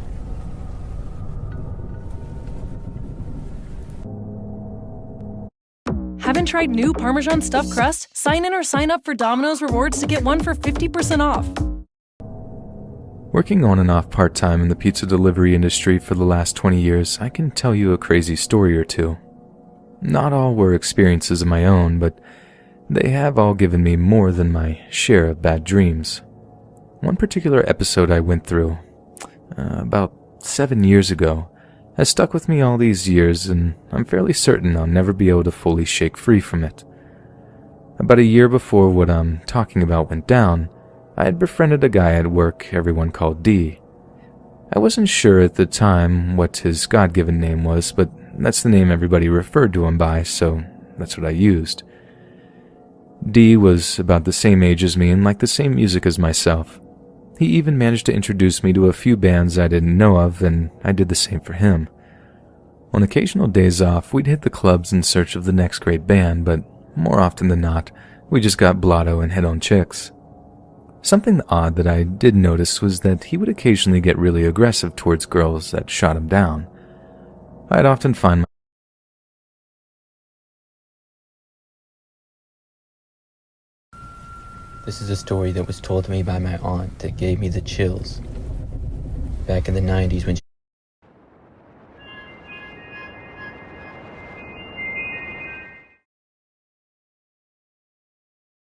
Haven't tried new Parmesan stuffed crust? Sign in or sign up for Domino's Rewards to get one for 50% off. Working on and off part-time in the pizza delivery industry for the last 20 years, I can tell you a crazy story or two. Not all were experiences of my own, but they have all given me more than my share of bad dreams. One particular episode I went through, about 7 years ago, has stuck with me all these years, and I'm fairly certain I'll never be able to fully shake free from it. About a year before what I'm talking about went down, I had befriended a guy at work everyone called D. I wasn't sure at the time what his God-given name was, but that's the name everybody referred to him by, so that's what I used. D was about the same age as me and liked the same music as myself. He even managed to introduce me to a few bands I didn't know of, and I did the same for him. On occasional days off, we'd hit the clubs in search of the next great band, but more often than not, we just got blotto and hit on chicks. Something odd that I did notice was that he would occasionally get really aggressive towards girls that shot him down. I'd often find This is a story that was told to me by my aunt that gave me the chills. Back in the 90s when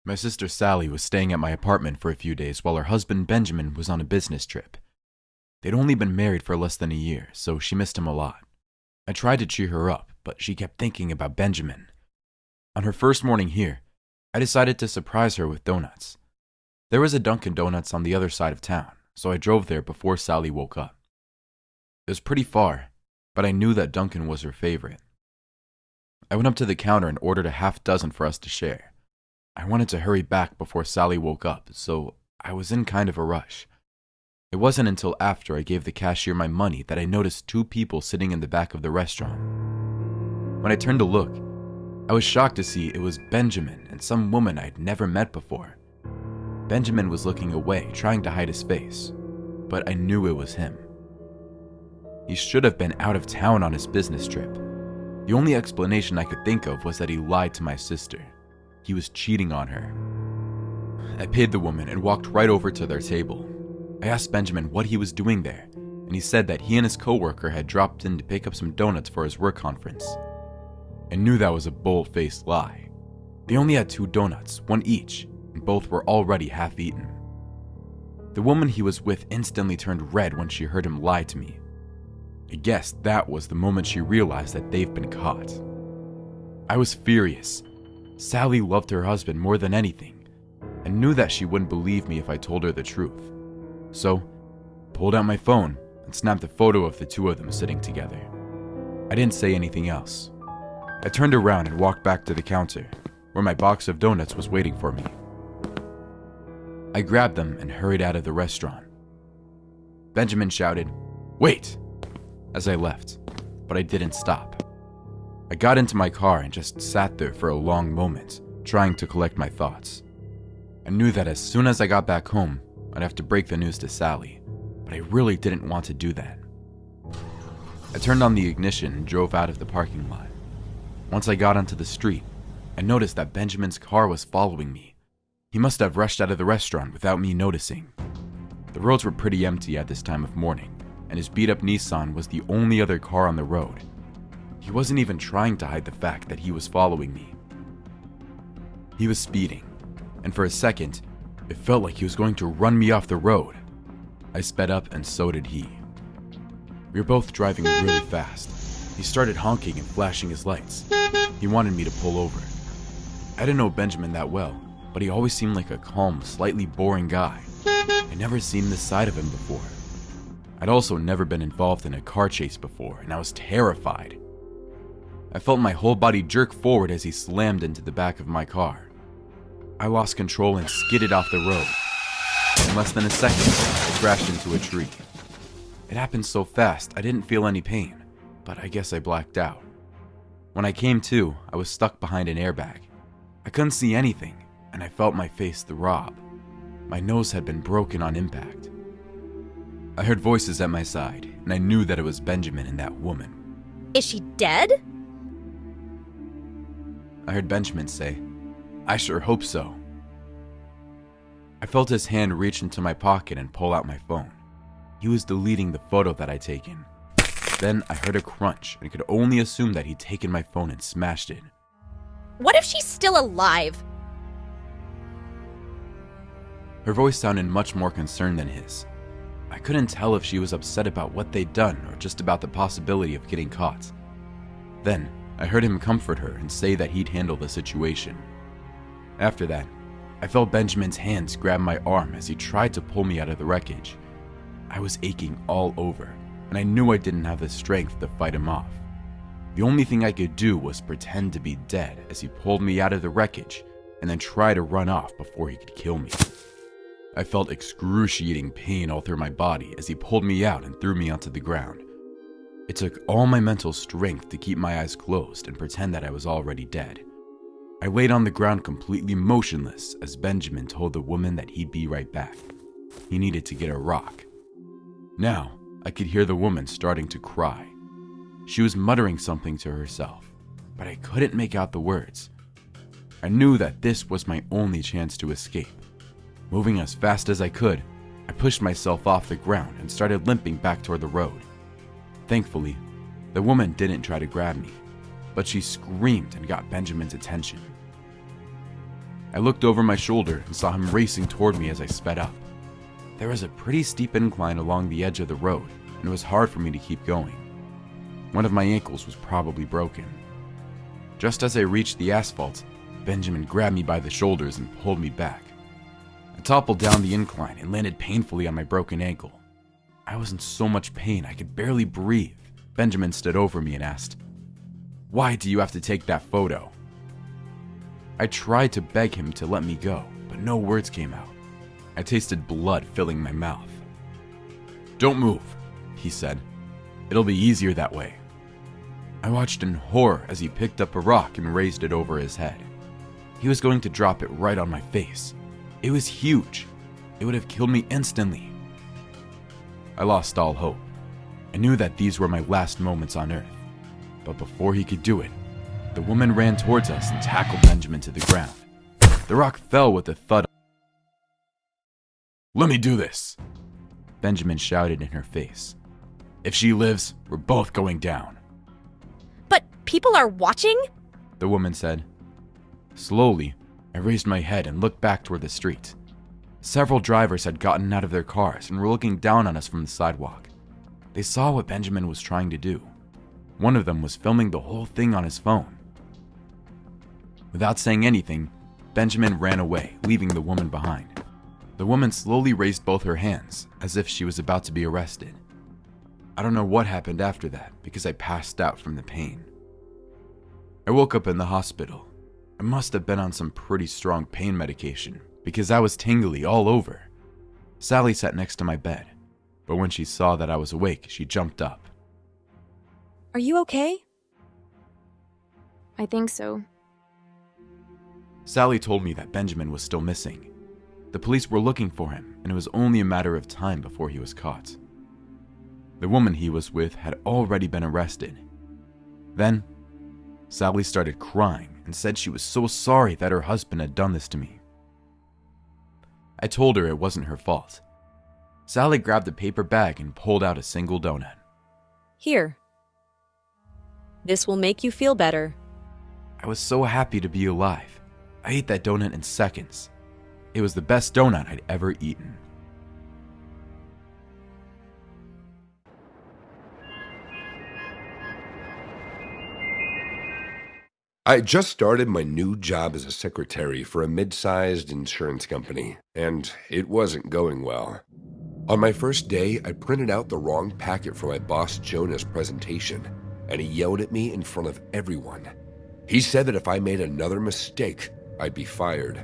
My sister Sally was staying at my apartment for a few days while her husband Benjamin was on a business trip. They'd only been married for less than a year, so she missed him a lot. I tried to cheer her up, but she kept thinking about Benjamin. On her first morning here, I decided to surprise her with donuts. There was a Dunkin' Donuts on the other side of town, so I drove there before Sally woke up. It was pretty far, but I knew that Dunkin' was her favorite. I went up to the counter and ordered a half dozen for us to share. I wanted to hurry back before Sally woke up, so I was in kind of a rush. It wasn't until after I gave the cashier my money that I noticed two people sitting in the back of the restaurant. When I turned to look, I was shocked to see it was Benjamin and some woman I'd never met before. Benjamin was looking away, trying to hide his face, but I knew it was him. He should have been out of town on his business trip. The only explanation I could think of was that he lied to my sister. He was cheating on her. I paid the woman and walked right over to their table. I asked Benjamin what he was doing there, and he said that he and his coworker had dropped in to pick up some donuts for his work conference. I knew that was a bold-faced lie. They only had 2 donuts, one each, and both were already half-eaten. The woman he was with instantly turned red when she heard him lie to me. I guess that was the moment she realized that they've been caught. I was furious. Sally loved her husband more than anything, and knew that she wouldn't believe me if I told her the truth. So, I pulled out my phone and snapped a photo of the 2 of them sitting together. I didn't say anything else. I turned around and walked back to the counter, where my box of donuts was waiting for me. I grabbed them and hurried out of the restaurant. Benjamin shouted, "Wait!" as I left, but I didn't stop. I got into my car and just sat there for a long moment, trying to collect my thoughts. I knew that as soon as I got back home, I'd have to break the news to Sally, but I really didn't want to do that. I turned on the ignition and drove out of the parking lot. Once I got onto the street, I noticed that Benjamin's car was following me. He must have rushed out of the restaurant without me noticing. The roads were pretty empty at this time of morning, and his beat-up Nissan was the only other car on the road. He wasn't even trying to hide the fact that he was following me. He was speeding, and for a second, it felt like he was going to run me off the road. I sped up, and so did he. We were both driving really fast. He started honking and flashing his lights. He wanted me to pull over. I didn't know Benjamin that well, but he always seemed like a calm, slightly boring guy. I'd never seen this side of him before. I'd also never been involved in a car chase before, and I was terrified. I felt my whole body jerk forward as he slammed into the back of my car. I lost control and skidded off the road. In less than a second, I crashed into a tree. It happened so fast, I didn't feel any pain, but I guess I blacked out. When I came to, I was stuck behind an airbag. I couldn't see anything, and I felt my face throb. My nose had been broken on impact. I heard voices at my side, and I knew that it was Benjamin and that woman. Is she dead? I heard Benjamin say, "I sure hope so." I felt his hand reach into my pocket and pull out my phone. He was deleting the photo that I'd taken. Then I heard a crunch and could only assume that he'd taken my phone and smashed it. What if she's still alive? Her voice sounded much more concerned than his. I couldn't tell if she was upset about what they'd done or just about the possibility of getting caught. Then, I heard him comfort her and say that he'd handle the situation. After that, I felt Benjamin's hands grab my arm as he tried to pull me out of the wreckage. I was aching all over, and I knew I didn't have the strength to fight him off. The only thing I could do was pretend to be dead as he pulled me out of the wreckage and then try to run off before he could kill me. I felt excruciating pain all through my body as he pulled me out and threw me onto the ground. It took all my mental strength to keep my eyes closed and pretend that I was already dead. I laid on the ground completely motionless as Benjamin told the woman that he'd be right back. He needed to get a rock. Now, I could hear the woman starting to cry. She was muttering something to herself, but I couldn't make out the words. I knew that this was my only chance to escape. Moving as fast as I could, I pushed myself off the ground and started limping back toward the road. Thankfully, the woman didn't try to grab me, but she screamed and got Benjamin's attention. I looked over my shoulder and saw him racing toward me as I sped up. There was a pretty steep incline along the edge of the road, and it was hard for me to keep going. One of my ankles was probably broken. Just as I reached the asphalt, Benjamin grabbed me by the shoulders and pulled me back. I toppled down the incline and landed painfully on my broken ankle. I was in so much pain I could barely breathe. Benjamin stood over me and asked, "Why do you have to take that photo?" I tried to beg him to let me go, but no words came out. I tasted blood filling my mouth. "Don't move," he said. "It'll be easier that way." I watched in horror as he picked up a rock and raised it over his head. He was going to drop it right on my face. It was huge. It would have killed me instantly. I lost all hope. I knew that these were my last moments on Earth. But before he could do it, the woman ran towards us and tackled Benjamin to the ground. The rock fell with a thud. "Let me do this," Benjamin shouted in her face. "If she lives, we're both going down." But people are watching? The woman said. Slowly, I raised my head and looked back toward the street. Several drivers had gotten out of their cars and were looking down on us from the sidewalk. They saw what Benjamin was trying to do. One of them was filming the whole thing on his phone. Without saying anything, Benjamin ran away, leaving the woman behind. The woman slowly raised both her hands, as if she was about to be arrested. I don't know what happened after that, because I passed out from the pain. I woke up in the hospital. I must have been on some pretty strong pain medication, because I was tingly all over. Sally sat next to my bed, but when she saw that I was awake, she jumped up. Are you okay? I think so. Sally told me that Benjamin was still missing. The police were looking for him, and it was only a matter of time before he was caught. The woman he was with had already been arrested. Then, Sally started crying and said she was so sorry that her husband had done this to me. I told her it wasn't her fault. Sally grabbed a paper bag and pulled out a single donut. Here. This will make you feel better. I was so happy to be alive. I ate that donut in seconds. It was the best donut I'd ever eaten. I just started my new job as a secretary for a mid-sized insurance company, and it wasn't going well. On my first day, I printed out the wrong packet for my boss Jonah's presentation, and he yelled at me in front of everyone. He said that if I made another mistake, I'd be fired.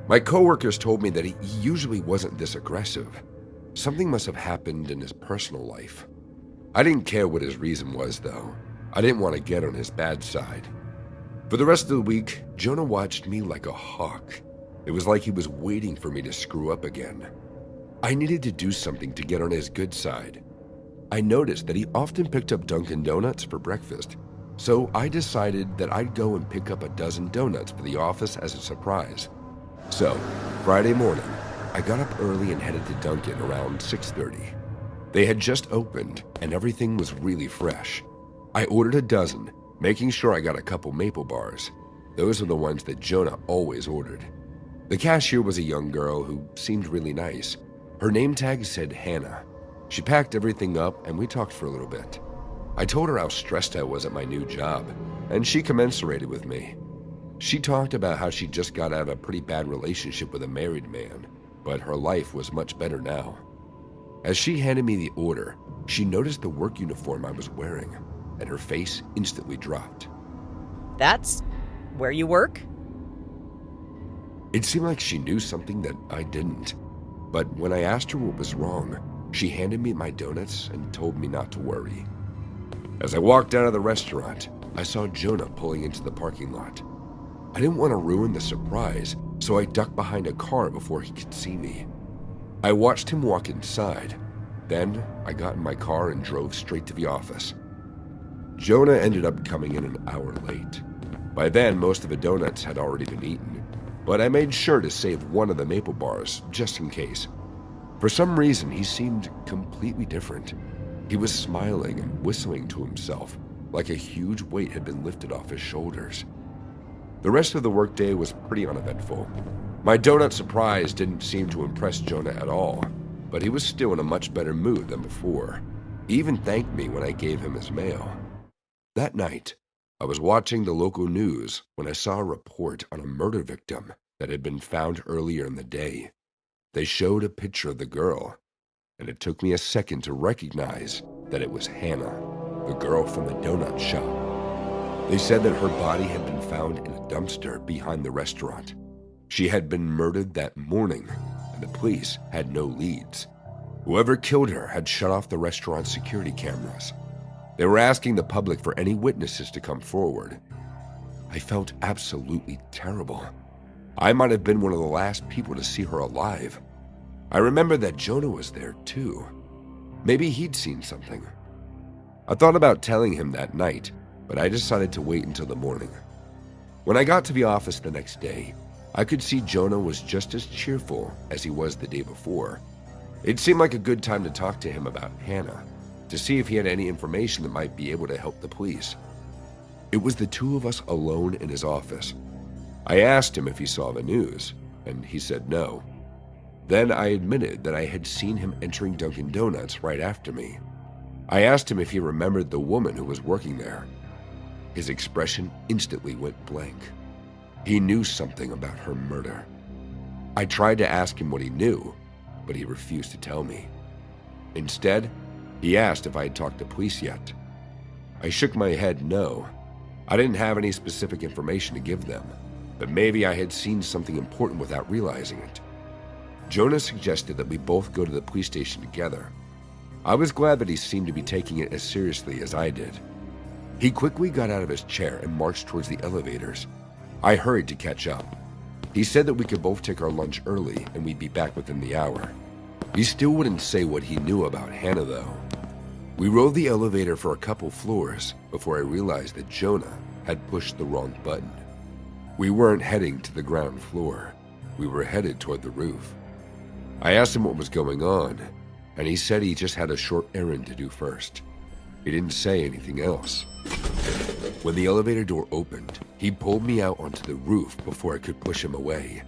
My coworkers told me that he usually wasn't this aggressive. Something must have happened in his personal life. I didn't care what his reason was, though. I didn't want to get on his bad side. For the rest of the week, Jonah watched me like a hawk. It was like he was waiting for me to screw up again. I needed to do something to get on his good side. I noticed that he often picked up Dunkin' Donuts for breakfast, so I decided that I'd go and pick up a dozen donuts for the office as a surprise. So, Friday morning, I got up early and headed to Dunkin' around 6:30. They had just opened, and everything was really fresh. I ordered a dozen, making sure I got a couple maple bars. Those are the ones that Jonah always ordered. The cashier was a young girl who seemed really nice. Her name tag said Hannah. She packed everything up and we talked for a little bit. I told her how stressed I was at my new job, and she commiserated with me. She talked about how she just got out of a pretty bad relationship with a married man, but her life was much better now. As she handed me the order, she noticed the work uniform I was wearing, and her face instantly dropped. That's where you work? It seemed like she knew something that I didn't, but when I asked her what was wrong, she handed me my donuts and told me not to worry. As I walked out of the restaurant, I saw Jonah pulling into the parking lot. I didn't want to ruin the surprise, so I ducked behind a car before he could see me. I watched him walk inside. Then I got in my car and drove straight to the office. Jonah ended up coming in an hour late. By then, most of the donuts had already been eaten, but I made sure to save one of the maple bars, just in case. For some reason, he seemed completely different. He was smiling and whistling to himself, like a huge weight had been lifted off his shoulders. The rest of the workday was pretty uneventful. My donut surprise didn't seem to impress Jonah at all, but he was still in a much better mood than before. He even thanked me when I gave him his mail. That night, I was watching the local news when I saw a report on a murder victim that had been found earlier in the day. They showed a picture of the girl, and it took me a second to recognize that it was Hannah, the girl from the donut shop. They said that her body had been found in a dumpster behind the restaurant. She had been murdered that morning, and the police had no leads. Whoever killed her had shut off the restaurant's security cameras. They were asking the public for any witnesses to come forward. I felt absolutely terrible. I might have been one of the last people to see her alive. I remember that Jonah was there too. Maybe he'd seen something. I thought about telling him that night, but I decided to wait until the morning. When I got to the office the next day, I could see Jonah was just as cheerful as he was the day before. It seemed like a good time to talk to him about Hannah, to see if he had any information that might be able to help the police. It was the two of us alone in his office. I asked him if he saw the news, and he said no. Then I admitted that I had seen him entering Dunkin' Donuts right after me. I asked him if he remembered the woman who was working there. His expression instantly went blank. He knew something about her murder. I tried to ask him what he knew, but he refused to tell me. Instead, he asked if I had talked to police yet. I shook my head no. I didn't have any specific information to give them, but maybe I had seen something important without realizing it. Jonah suggested that we both go to the police station together. I was glad that he seemed to be taking it as seriously as I did. He quickly got out of his chair and marched towards the elevators. I hurried to catch up. He said that we could both take our lunch early and we'd be back within the hour. He still wouldn't say what he knew about Hannah, though. We rode the elevator for a couple floors before I realized that Jonah had pushed the wrong button. We weren't heading to the ground floor. We were headed toward the roof. I asked him what was going on, and he said he just had a short errand to do first. He didn't say anything else. When the elevator door opened, he pulled me out onto the roof before I could push him away.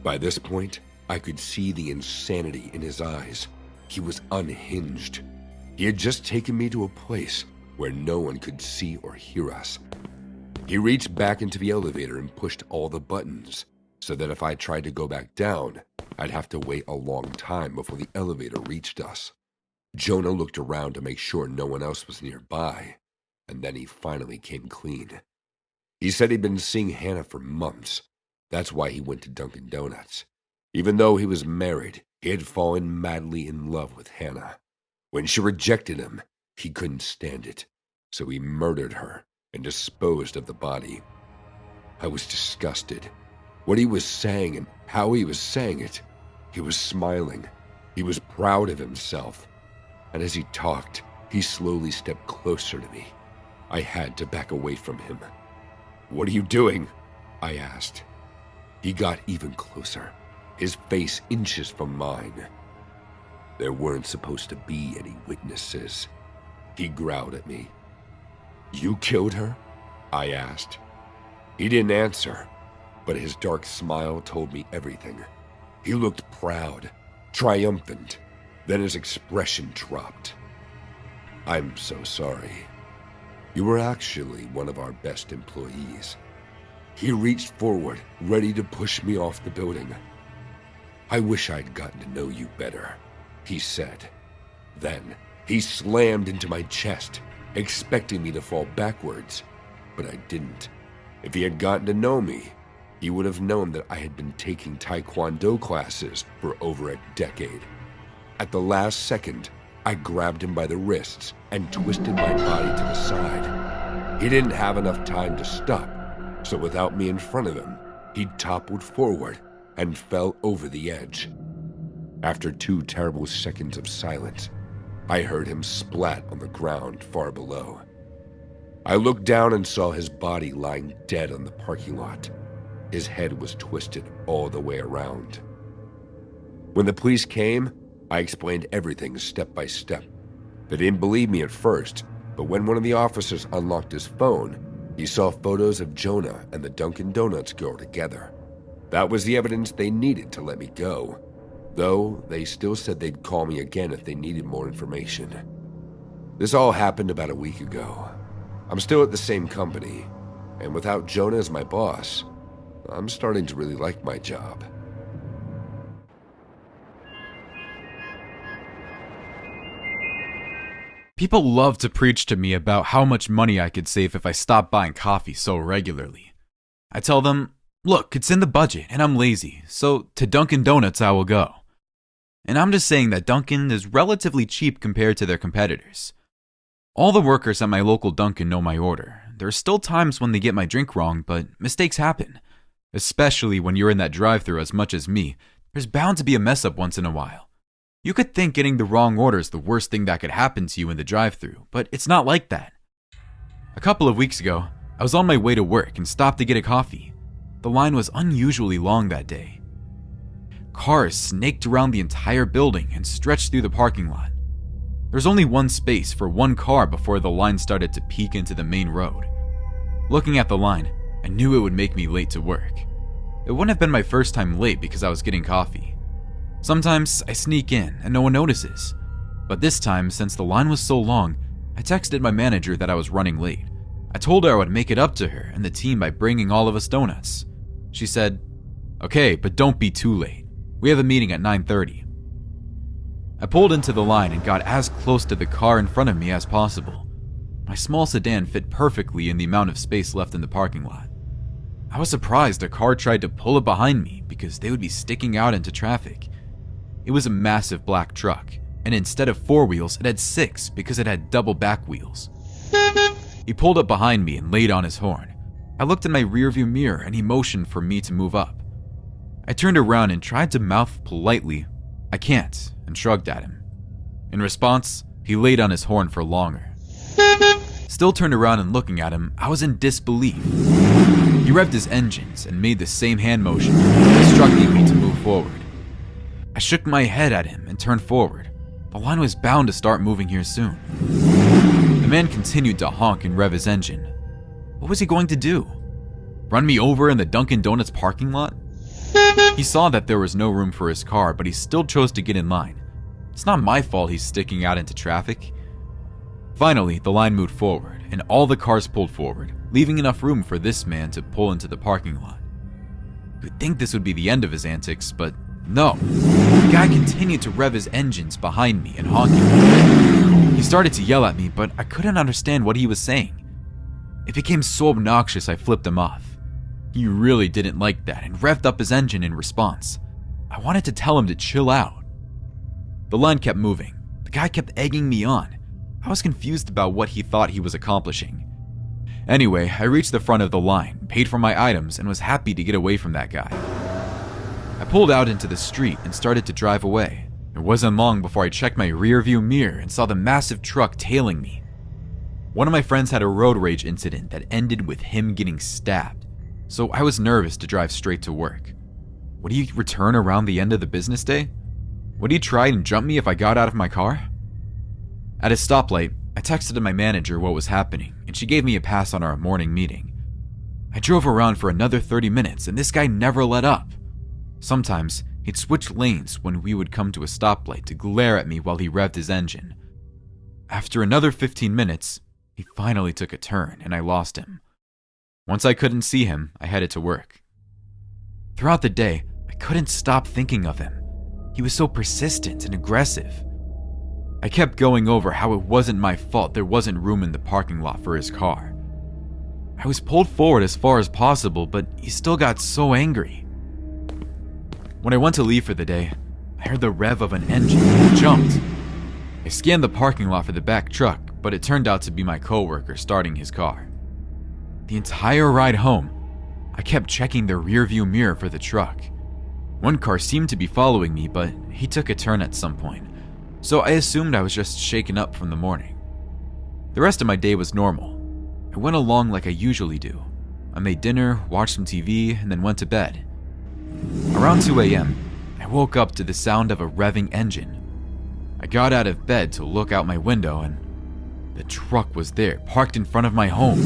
By this point, I could see the insanity in his eyes. He was unhinged. He had just taken me to a place where no one could see or hear us. He reached back into the elevator and pushed all the buttons, so that if I tried to go back down, I'd have to wait a long time before the elevator reached us. Jonah looked around to make sure no one else was nearby, and then he finally came clean. He said he'd been seeing Hannah for months. That's why he went to Dunkin' Donuts. Even though he was married, he had fallen madly in love with Hannah. When she rejected him, he couldn't stand it, so he murdered her and disposed of the body. I was disgusted. What he was saying and how he was saying it. He was smiling. He was proud of himself. And as he talked, he slowly stepped closer to me. I had to back away from him. "What are you doing?" I asked. He got even closer, his face inches from mine. "There weren't supposed to be any witnesses," he growled at me. "You killed her?" I asked. He didn't answer, but his dark smile told me everything. He looked proud, triumphant, then his expression dropped. "I'm so sorry. You were actually one of our best employees." He reached forward, ready to push me off the building. "I wish I'd gotten to know you better," he said. Then he slammed into my chest, expecting me to fall backwards, but I didn't. If he had gotten to know me, he would have known that I had been taking Taekwondo classes for over a decade. At the last second, I grabbed him by the wrists and twisted my body to the side. He didn't have enough time to stop, so without me in front of him, he toppled forward and fell over the edge. After 2 terrible seconds of silence, I heard him splat on the ground far below. I looked down and saw his body lying dead on the parking lot. His head was twisted all the way around. When the police came, I explained everything step by step. They didn't believe me at first, but when one of the officers unlocked his phone, He saw photos of Jonah and the Dunkin' Donuts girl together. That was the evidence they needed to let me go, though they still said they'd call me again if they needed more information. This all happened about a week ago. I'm still at the same company, and without Jonah as my boss, I'm starting to really like my job. People love to preach to me about how much money I could save if I stopped buying coffee so regularly. I tell them, look, it's in the budget and I'm lazy, so to Dunkin' Donuts I will go. And I'm just saying that Dunkin' is relatively cheap compared to their competitors. All the workers at my local Dunkin' know my order. There are still times when they get my drink wrong, but mistakes happen. Especially when you're in that drive-thru as much as me, there's bound to be a mess-up once in a while. You could think getting the wrong order is the worst thing that could happen to you in the drive-thru, but it's not like that. A couple of weeks ago, I was on my way to work and stopped to get a coffee. The line was unusually long that day. Cars snaked around the entire building and stretched through the parking lot. There's only one space for one car before the line started to peek into the main road. Looking at the line, I knew it would make me late to work. It wouldn't have been my first time late because I was getting coffee. Sometimes I sneak in and no one notices. But this time, since the line was so long, I texted my manager that I was running late. I told her I would make it up to her and the team by bringing all of us donuts. She said, "Okay, but don't be too late. We have a meeting at 9:30. I pulled into the line and got as close to the car in front of me as possible. My small sedan fit perfectly in the amount of space left in the parking lot. I was surprised a car tried to pull up behind me because they would be sticking out into traffic. It was a massive black truck, and instead of 4 wheels, it had 6 because it had double back wheels. He pulled up behind me and laid on his horn. I looked in my rearview mirror and he motioned for me to move up. I turned around and tried to mouth politely, "I can't," and shrugged at him. In response, he laid on his horn for longer. Still turned around and looking at him, I was in disbelief. He revved his engines and made the same hand motion, instructing me to move forward. I shook my head at him and turned forward. The line was bound to start moving here soon. The man continued to honk and rev his engine. What was he going to do? Run me over in the Dunkin' Donuts parking lot? He saw that there was no room for his car, but he still chose to get in line. It's not my fault he's sticking out into traffic. Finally, the line moved forward, and all the cars pulled forward, leaving enough room for this man to pull into the parking lot. You'd think this would be the end of his antics, but no. The guy continued to rev his engines behind me and honking. He started to yell at me, but I couldn't understand what he was saying. It became so obnoxious I flipped him off. He really didn't like that and revved up his engine in response. I wanted to tell him to chill out. The line kept moving. The guy kept egging me on. I was confused about what he thought he was accomplishing. Anyway, I reached the front of the line, paid for my items, and was happy to get away from that guy. I pulled out into the street and started to drive away. It wasn't long before I checked my rearview mirror and saw the massive truck tailing me. One of my friends had a road rage incident that ended with him getting stabbed, so I was nervous to drive straight to work. Would he return around the end of the business day? Would he try and jump me if I got out of my car? At a stoplight, I texted my manager what was happening, and she gave me a pass on our morning meeting. I drove around for another 30 minutes, and this guy never let up. Sometimes, he'd switch lanes when we would come to a stoplight to glare at me while he revved his engine. After another 15 minutes, he finally took a turn, and I lost him. Once I couldn't see him, I headed to work. Throughout the day, I couldn't stop thinking of him. He was so persistent and aggressive. I kept going over how it wasn't my fault there wasn't room in the parking lot for his car. I was pulled forward as far as possible, but he still got so angry. When I went to leave for the day, I heard the rev of an engine and jumped. I scanned the parking lot for the back truck, but it turned out to be my coworker starting his car. The entire ride home, I kept checking the rearview mirror for the truck. One car seemed to be following me, but he took a turn at some point, so I assumed I was just shaken up from the morning. The rest of my day was normal. I went along like I usually do. I made dinner, watched some TV, and then went to bed. Around 2 a.m., I woke up to the sound of a revving engine. I got out of bed to look out my window, and the truck was there, parked in front of my home.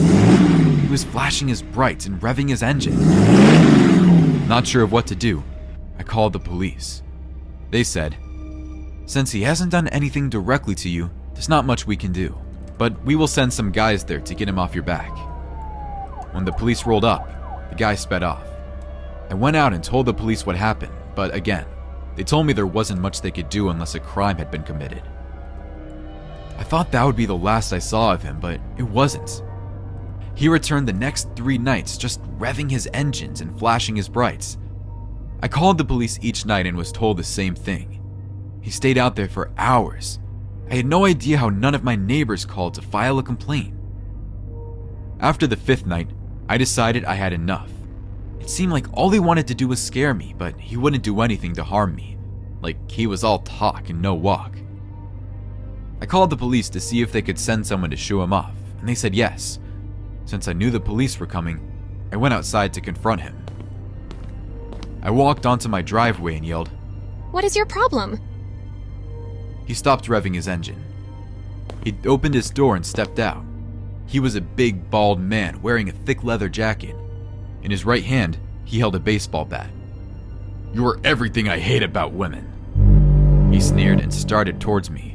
He was flashing his brights and revving his engine. Not sure of what to do, I called the police. They said, "Since he hasn't done anything directly to you, there's not much we can do, but we will send some guys there to get him off your back." When the police rolled up, the guy sped off. I went out and told the police what happened, but again, they told me there wasn't much they could do unless a crime had been committed. I thought that would be the last I saw of him, but it wasn't. He returned the next 3 nights just revving his engines and flashing his brights. I called the police each night and was told the same thing. He stayed out there for hours. I had no idea how none of my neighbors called to file a complaint. After the 5th night, I decided I had enough. It seemed like all he wanted to do was scare me, but he wouldn't do anything to harm me. Like he was all talk and no walk. I called the police to see if they could send someone to shoo him off, and they said yes. Since I knew the police were coming, I went outside to confront him. I walked onto my driveway and yelled, "What is your problem?" He stopped revving his engine. He opened his door and stepped out. He was a big, bald man wearing a thick leather jacket. In his right hand, he held a baseball bat. "You are everything I hate about women," he sneered and started towards me.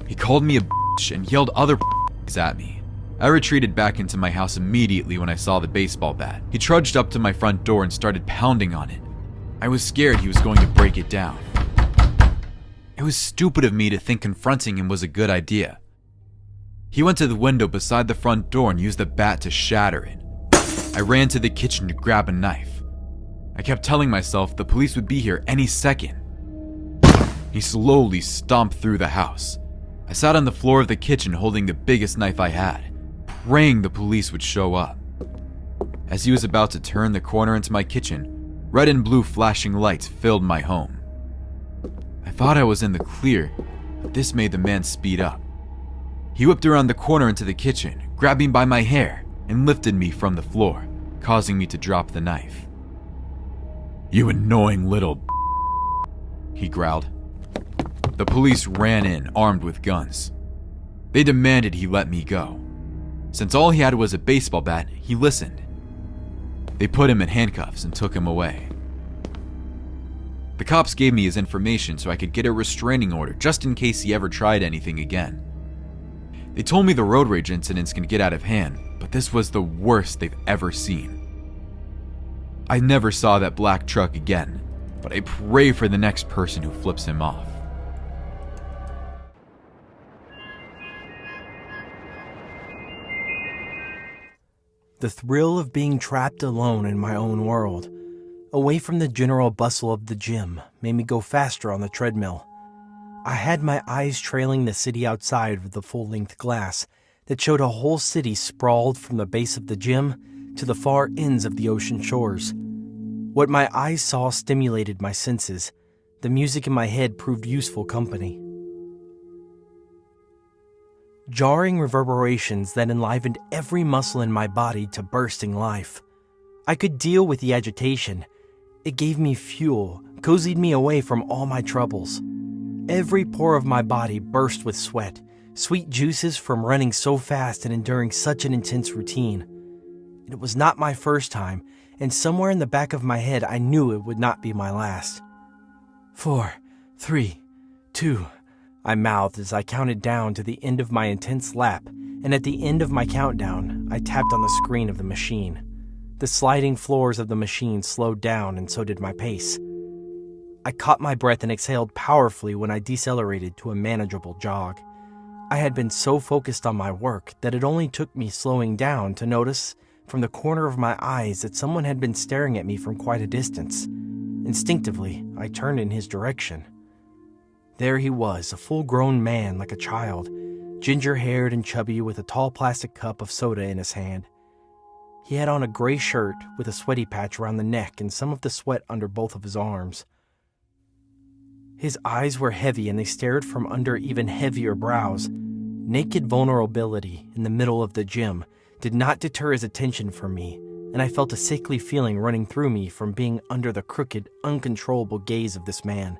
He called me a bitch and yelled other bitches at me. I retreated back into my house immediately when I saw the baseball bat. He trudged up to my front door and started pounding on it. I was scared he was going to break it down. It was stupid of me to think confronting him was a good idea. He went to the window beside the front door and used the bat to shatter it. I ran to the kitchen to grab a knife. I kept telling myself the police would be here any second. He slowly stomped through the house. I sat on the floor of the kitchen holding the biggest knife I had, praying the police would show up. As he was about to turn the corner into my kitchen, red and blue flashing lights filled my home. I thought I was in the clear, but this made the man speed up. He whipped around the corner into the kitchen, grabbed me by my hair, and lifted me from the floor, causing me to drop the knife. "You annoying little b***," he growled. The police ran in, armed with guns. They demanded he let me go. Since all he had was a baseball bat, he listened. They put him in handcuffs and took him away. The cops gave me his information so I could get a restraining order just in case he ever tried anything again. They told me the road rage incidents can get out of hand, but this was the worst they've ever seen. I never saw that black truck again, but I pray for the next person who flips him off. The thrill of being trapped alone in my own world, away from the general bustle of the gym, made me go faster on the treadmill. I had my eyes trailing the city outside with the full-length glass that showed a whole city sprawled from the base of the gym to the far ends of the ocean shores. What my eyes saw stimulated my senses. The music in my head proved useful company. Jarring reverberations that enlivened every muscle in my body to bursting life. I could deal with the agitation. It gave me fuel, cozied me away from all my troubles. Every pore of my body burst with sweat, sweet juices from running so fast and enduring such an intense routine. It was not my first time, and somewhere in the back of my head I knew it would not be my last. 4, 3, 2, I mouthed as I counted down to the end of my intense lap, and at the end of my countdown, I tapped on the screen of the machine. The sliding floors of the machine slowed down, and so did my pace. I caught my breath and exhaled powerfully when I decelerated to a manageable jog. I had been so focused on my work that it only took me slowing down to notice from the corner of my eyes that someone had been staring at me from quite a distance. Instinctively, I turned in his direction. There he was, a full-grown man like a child, ginger-haired and chubby with a tall plastic cup of soda in his hand. He had on a gray shirt with a sweaty patch around the neck and some of the sweat under both of his arms. His eyes were heavy and they stared from under even heavier brows. Naked vulnerability in the middle of the gym did not deter his attention from me, and I felt a sickly feeling running through me from being under the crooked, uncontrollable gaze of this man.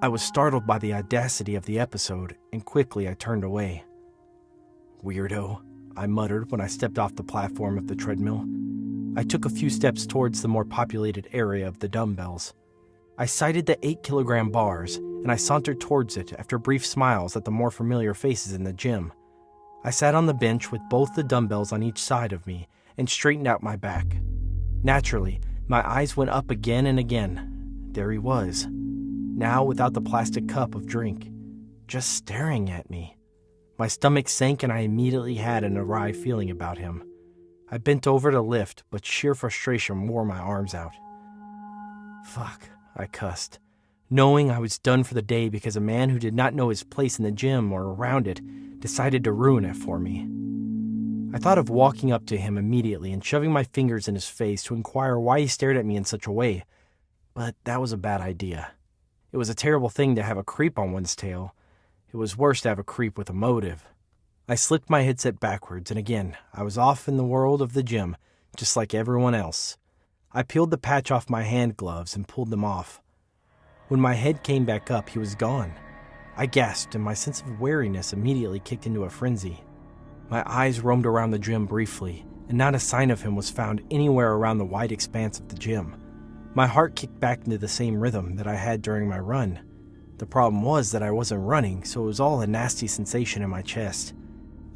I was startled by the audacity of the episode, and quickly I turned away. "Weirdo," I muttered when I stepped off the platform of the treadmill. I took a few steps towards the more populated area of the dumbbells. I sighted the 8-kilogram bars, and I sauntered towards it after brief smiles at the more familiar faces in the gym. I sat on the bench with both the dumbbells on each side of me and straightened out my back. Naturally, my eyes went up again and again. There he was, now without the plastic cup of drink, just staring at me. My stomach sank and I immediately had an awry feeling about him. I bent over to lift, but sheer frustration wore my arms out. Fuck, I cussed, knowing I was done for the day because a man who did not know his place in the gym or around it decided to ruin it for me. I thought of walking up to him immediately and shoving my fingers in his face to inquire why he stared at me in such a way, but that was a bad idea. It was a terrible thing to have a creep on one's tail. It was worse to have a creep with a motive. I slipped my headset backwards, and again, I was off in the world of the gym, just like everyone else. I peeled the patch off my hand gloves and pulled them off. When my head came back up, he was gone. I gasped, and my sense of wariness immediately kicked into a frenzy. My eyes roamed around the gym briefly, and not a sign of him was found anywhere around the wide expanse of the gym. My heart kicked back into the same rhythm that I had during my run. The problem was that I wasn't running, so it was all a nasty sensation in my chest.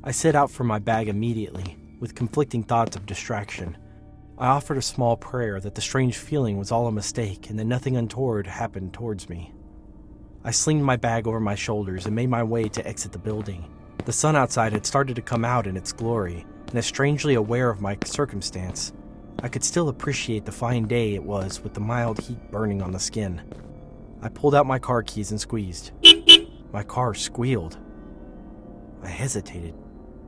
I set out for my bag immediately, with conflicting thoughts of distraction. I offered a small prayer that the strange feeling was all a mistake and that nothing untoward happened towards me. I slinged my bag over my shoulders and made my way to exit the building. The sun outside had started to come out in its glory, and as strangely aware of my circumstance, I could still appreciate the fine day it was with the mild heat burning on the skin. I pulled out my car keys and squeezed. My car squealed. I hesitated.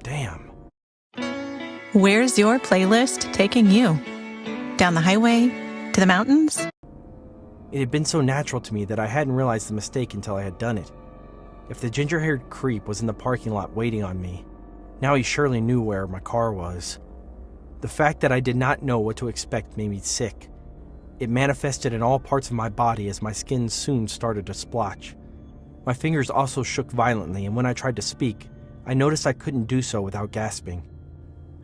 Damn. Where's your playlist taking you? Down the highway? To the mountains? It had been so natural to me that I hadn't realized the mistake until I had done it. If the ginger-haired creep was in the parking lot waiting on me, now he surely knew where my car was. The fact that I did not know what to expect made me sick. It manifested in all parts of my body as my skin soon started to splotch. My fingers also shook violently, and when I tried to speak, I noticed I couldn't do so without gasping.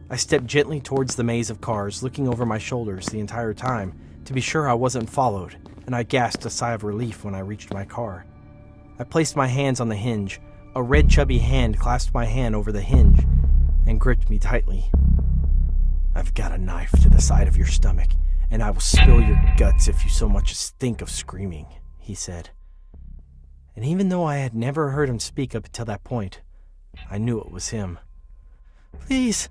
I stepped gently towards the maze of cars, looking over my shoulders the entire time to be sure I wasn't followed, and I gasped a sigh of relief when I reached my car. I placed my hands on the hinge. A red, chubby hand clasped my hand over the hinge and gripped me tightly. "I've got a knife to the side of your stomach, and I will spill your guts if you so much as think of screaming," he said. And even though I had never heard him speak up until that point, I knew it was him. "Please,"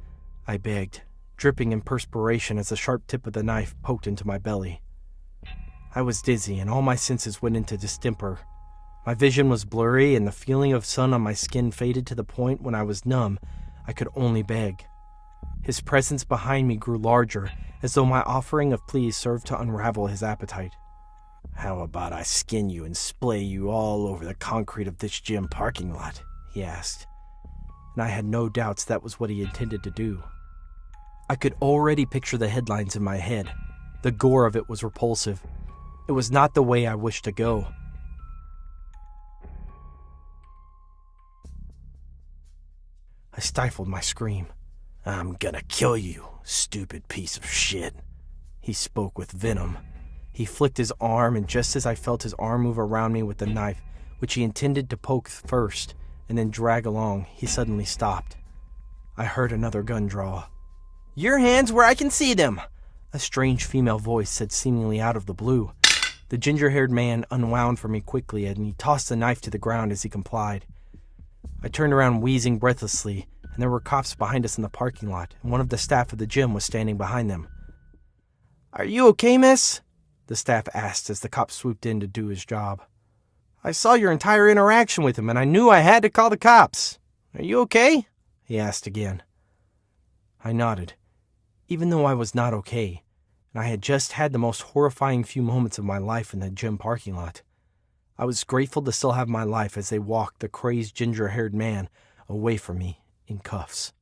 I begged, dripping in perspiration as the sharp tip of the knife poked into my belly. I was dizzy, and all my senses went into distemper. My vision was blurry, and the feeling of sun on my skin faded to the point when I was numb. I could only beg. His presence behind me grew larger, as though my offering of pleas served to unravel his appetite. "How about I skin you and splay you all over the concrete of this gym parking lot?" he asked. And I had no doubts that was what he intended to do. I could already picture the headlines in my head. The gore of it was repulsive. It was not the way I wished to go. I stifled my scream. "I'm gonna kill you, stupid piece of shit." He spoke with venom. He flicked his arm, and just as I felt his arm move around me with the knife, which he intended to poke first and then drag along, he suddenly stopped. I heard another gun draw. "Your hands where I can see them," a strange female voice said seemingly out of the blue. The ginger-haired man unwound from me quickly, and he tossed the knife to the ground as he complied. I turned around wheezing breathlessly, and there were cops behind us in the parking lot, and one of the staff of the gym was standing behind them. "Are you okay, miss?" the staff asked as the cop swooped in to do his job. "I saw your entire interaction with him, and I knew I had to call the cops. Are you okay?" he asked again. I nodded, even though I was not okay, and I had just had the most horrifying few moments of my life in the gym parking lot. I was grateful to still have my life as they walked the crazed ginger-haired man away from me in cuffs.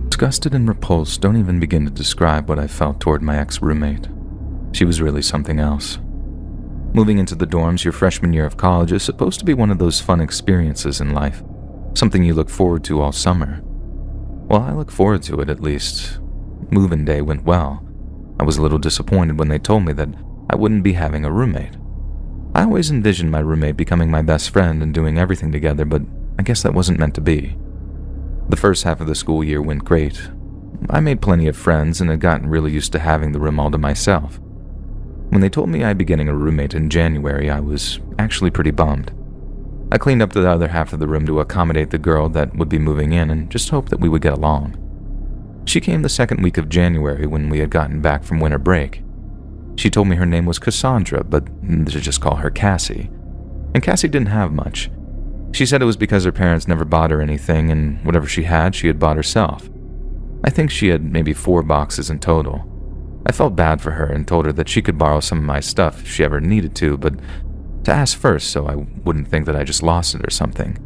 Disgusted and repulsed don't even begin to describe what I felt toward my ex-roommate. She was really something else. Moving into the dorms your freshman year of college is supposed to be one of those fun experiences in life, something you look forward to all summer. Well, I look forward to it at least. Move-in day went well. I was a little disappointed when they told me that I wouldn't be having a roommate. I always envisioned my roommate becoming my best friend and doing everything together, but I guess that wasn't meant to be. The first half of the school year went great. I made plenty of friends and had gotten really used to having the room all to myself. When they told me I'd be getting a roommate in January, I was actually pretty bummed. I cleaned up the other half of the room to accommodate the girl that would be moving in and just hoped that we would get along. She came the second week of January when we had gotten back from winter break. She told me her name was Cassandra, but to just call her Cassie. And Cassie didn't have much. She said it was because her parents never bought her anything, and whatever she had bought herself. I think she had maybe 4 boxes in total. I felt bad for her and told her that she could borrow some of my stuff if she ever needed to, but to ask first so I wouldn't think that I just lost it or something.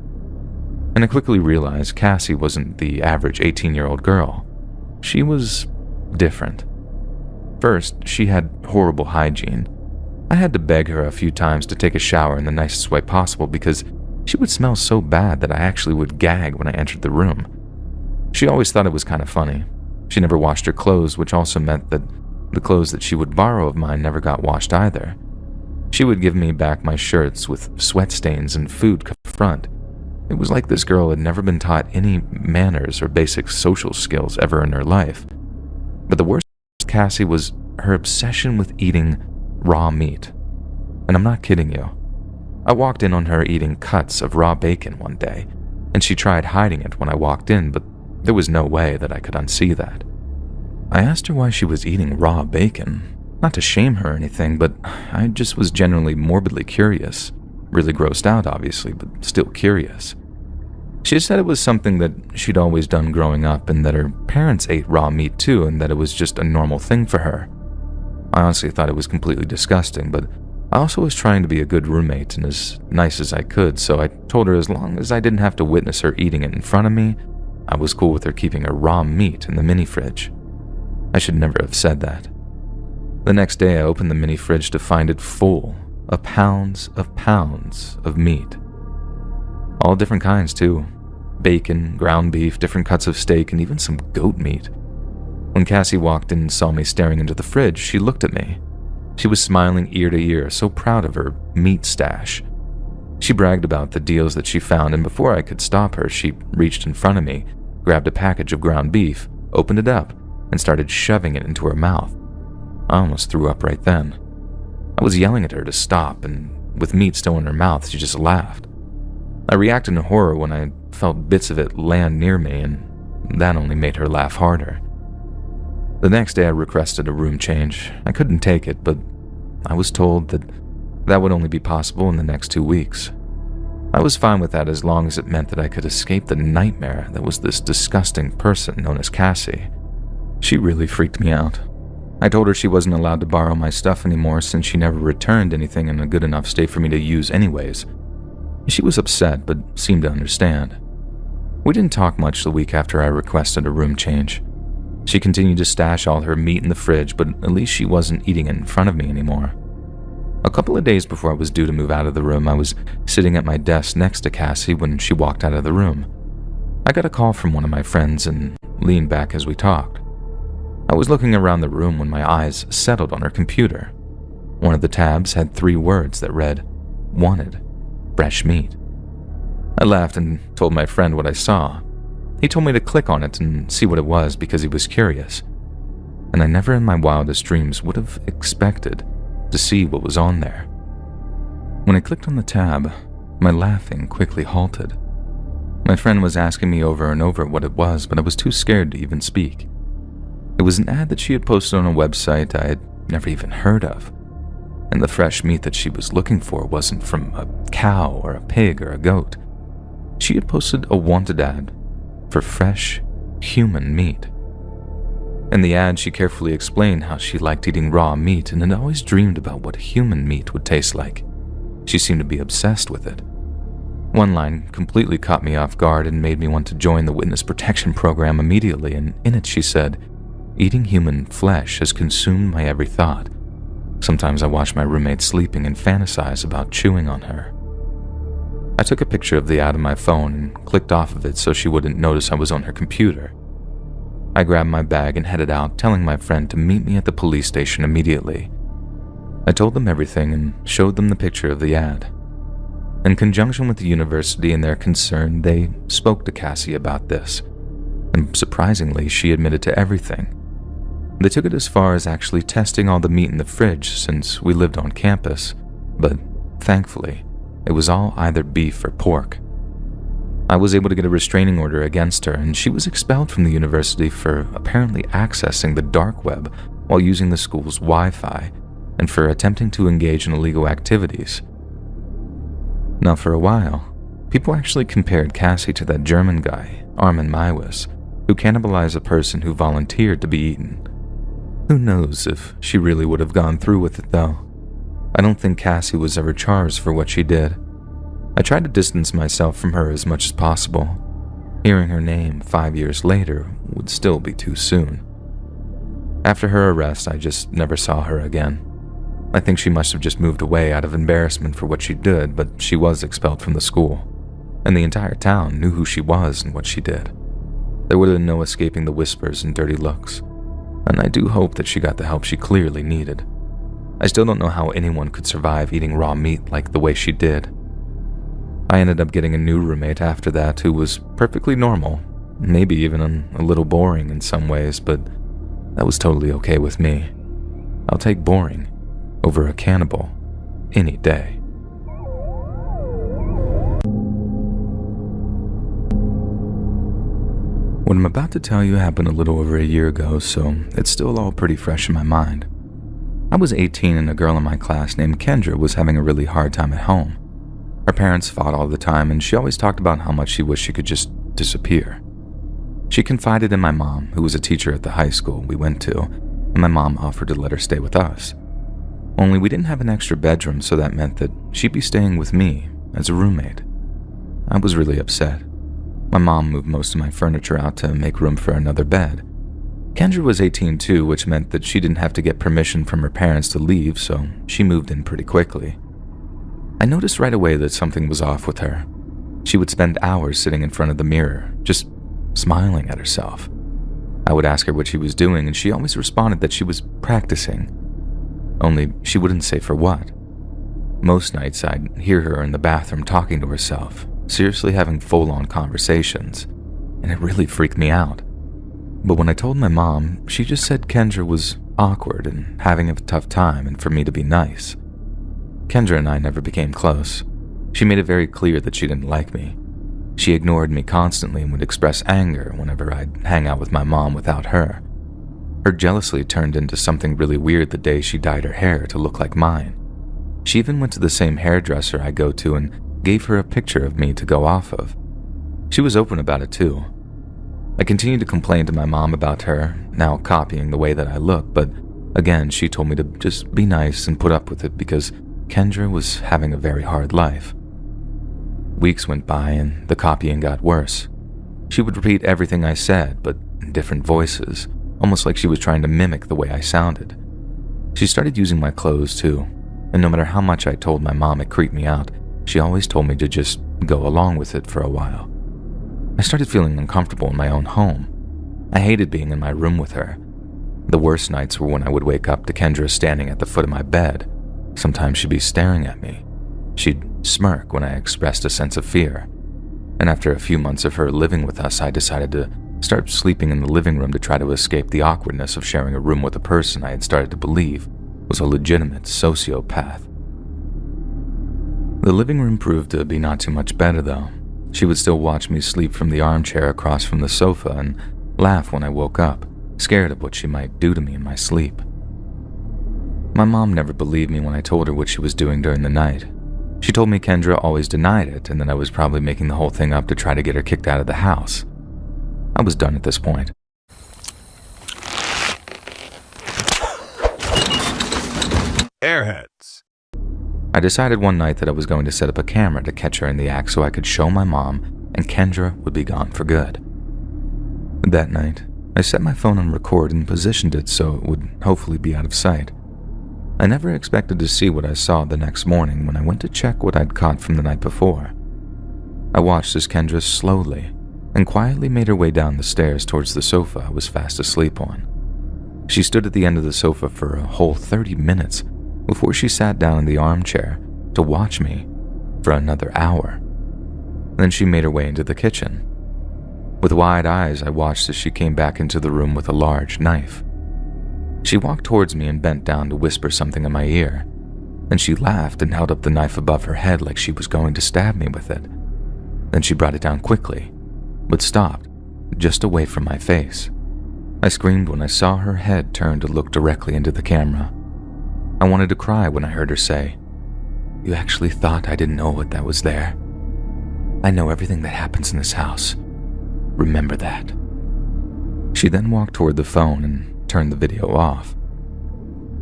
And I quickly realized Cassie wasn't the average 18-year-old girl. She was different. First, she had horrible hygiene. I had to beg her a few times to take a shower in the nicest way possible because she would smell so bad that I actually would gag when I entered the room. She always thought it was kind of funny. She never washed her clothes, which also meant that the clothes that she would borrow of mine never got washed either. She would give me back my shirts with sweat stains and food cut front. It was like this girl had never been taught any manners or basic social skills ever in her life. But the worst of Cassie was her obsession with eating raw meat. And I'm not kidding you. I walked in on her eating cuts of raw bacon one day, and she tried hiding it when I walked in, but there was no way that I could unsee that. I asked her why she was eating raw bacon. Not to shame her or anything, but I just was generally morbidly curious. Really grossed out, obviously, but still curious. She said it was something that she'd always done growing up and that her parents ate raw meat too and that it was just a normal thing for her. I honestly thought it was completely disgusting, but I also was trying to be a good roommate and as nice as I could, so I told her as long as I didn't have to witness her eating it in front of me, I was cool with her keeping her raw meat in the mini fridge. I should never have said that. The next day I opened the mini fridge to find it full of pounds of meat. All different kinds too. Bacon, ground beef, different cuts of steak, and even some goat meat. When Cassie walked in and saw me staring into the fridge, she looked at me. She was smiling ear to ear, so proud of her meat stash. She bragged about the deals that she found, and before I could stop her, she reached in front of me, grabbed a package of ground beef, opened it up, and started shoving it into her mouth. I almost threw up right then. I was yelling at her to stop, and with meat still in her mouth, she just laughed. I reacted in horror when I felt bits of it land near me, and that only made her laugh harder. The next day I requested a room change. I couldn't take it, but I was told that that would only be possible in the next 2 weeks. I was fine with that as long as it meant that I could escape the nightmare that was this disgusting person known as Cassie. She really freaked me out. I told her she wasn't allowed to borrow my stuff anymore since she never returned anything in a good enough state for me to use anyways. She was upset, but seemed to understand. We didn't talk much the week after I requested a room change. She continued to stash all her meat in the fridge, but at least she wasn't eating it in front of me anymore. A couple of days before I was due to move out of the room, I was sitting at my desk next to Cassie when she walked out of the room. I got a call from one of my friends and leaned back as we talked. I was looking around the room when my eyes settled on her computer. One of the tabs had 3 words that read, "Wanted, fresh meat." I laughed and told my friend what I saw. He told me to click on it and see what it was because he was curious. And I never in my wildest dreams would have expected to see what was on there. When I clicked on the tab, my laughing quickly halted. My friend was asking me over and over what it was, but I was too scared to even speak. It was an ad that she had posted on a website I had never even heard of. And the fresh meat that she was looking for wasn't from a cow or a pig or a goat. She had posted a wanted ad for fresh, human meat. In the ad, she carefully explained how she liked eating raw meat and had always dreamed about what human meat would taste like. She seemed to be obsessed with it. One line completely caught me off guard and made me want to join the witness protection program immediately, and in it she said, "Eating human flesh has consumed my every thought. Sometimes I watch my roommate sleeping and fantasize about chewing on her. I took a picture of the ad on my phone and clicked off of it so she wouldn't notice I was on her computer. I grabbed my bag and headed out, telling my friend to meet me at the police station immediately. I told them everything and showed them the picture of the ad. In conjunction with the university and their concern, they spoke to Cassie about this, and surprisingly, she admitted to everything. They took it as far as actually testing all the meat in the fridge since we lived on campus, but thankfully, it was all either beef or pork. I was able to get a restraining order against her, and she was expelled from the university for apparently accessing the dark web while using the school's Wi-Fi and for attempting to engage in illegal activities. Now, for a while, people actually compared Cassie to that German guy, Armin Maiwis, who cannibalized a person who volunteered to be eaten. Who knows if she really would have gone through with it, though. I don't think Cassie was ever charged for what she did. I tried to distance myself from her as much as possible. Hearing her name 5 years later would still be too soon. After her arrest, I just never saw her again. I think she must have just moved away out of embarrassment for what she did, but she was expelled from the school, and the entire town knew who she was and what she did. There would have been no escaping the whispers and dirty looks, and I do hope that she got the help she clearly needed. I still don't know how anyone could survive eating raw meat like the way she did. I ended up getting a new roommate after that who was perfectly normal, maybe even a little boring in some ways, but that was totally okay with me. I'll take boring over a cannibal any day. What I'm about to tell you happened a little over a year ago, so it's still all pretty fresh in my mind. I was 18 and a girl in my class named Kendra was having a really hard time at home. Her parents fought all the time and she always talked about how much she wished she could just disappear. She confided in my mom, who was a teacher at the high school we went to, and my mom offered to let her stay with us. Only we didn't have an extra bedroom, so that meant that she'd be staying with me as a roommate. I was really upset. My mom moved most of my furniture out to make room for another bed. Kendra was 18 too, which meant that she didn't have to get permission from her parents to leave, so she moved in pretty quickly. I noticed right away that something was off with her. She would spend hours sitting in front of the mirror, just smiling at herself. I would ask her what she was doing, and she always responded that she was practicing. Only she wouldn't say for what. Most nights I'd hear her in the bathroom talking to herself, seriously having full-on conversations, and it really freaked me out. But when I told my mom, she just said Kendra was awkward and having a tough time and for me to be nice. Kendra and I never became close. She made it very clear that she didn't like me. She ignored me constantly and would express anger whenever I'd hang out with my mom without her. Her jealousy turned into something really weird the day she dyed her hair to look like mine. She even went to the same hairdresser I go to and gave her a picture of me to go off of. She was open about it too. I continued to complain to my mom about her, now copying the way that I look, but again she told me to just be nice and put up with it because Kendra was having a very hard life. Weeks went by and the copying got worse. She would repeat everything I said, but in different voices, almost like she was trying to mimic the way I sounded. She started using my clothes too, and no matter how much I told my mom it creeped me out, she always told me to just go along with it for a while. I started feeling uncomfortable in my own home. I hated being in my room with her. The worst nights were when I would wake up to Kendra standing at the foot of my bed. Sometimes she'd be staring at me. She'd smirk when I expressed a sense of fear. And after a few months of her living with us, I decided to start sleeping in the living room to try to escape the awkwardness of sharing a room with a person I had started to believe was a legitimate sociopath. The living room proved to be not too much better, though. She would still watch me sleep from the armchair across from the sofa and laugh when I woke up, scared of what she might do to me in my sleep. My mom never believed me when I told her what she was doing during the night. She told me Kendra always denied it and that I was probably making the whole thing up to try to get her kicked out of the house. I was done at this point. Airheads. I decided one night that I was going to set up a camera to catch her in the act so I could show my mom and Kendra would be gone for good. That night, I set my phone on record and positioned it so it would hopefully be out of sight. I never expected to see what I saw the next morning when I went to check what I'd caught from the night before. I watched as Kendra slowly and quietly made her way down the stairs towards the sofa I was fast asleep on. She stood at the end of the sofa for a whole 30 minutes before she sat down in the armchair to watch me for another hour. Then she made her way into the kitchen. With wide eyes, I watched as she came back into the room with a large knife. She walked towards me and bent down to whisper something in my ear. Then she laughed and held up the knife above her head like she was going to stab me with it. Then she brought it down quickly, but stopped just away from my face. I screamed when I saw her head turn to look directly into the camera. I wanted to cry when I heard her say, "You actually thought I didn't know what that was there? I know everything that happens in this house. Remember that." She then walked toward the phone and turned the video off.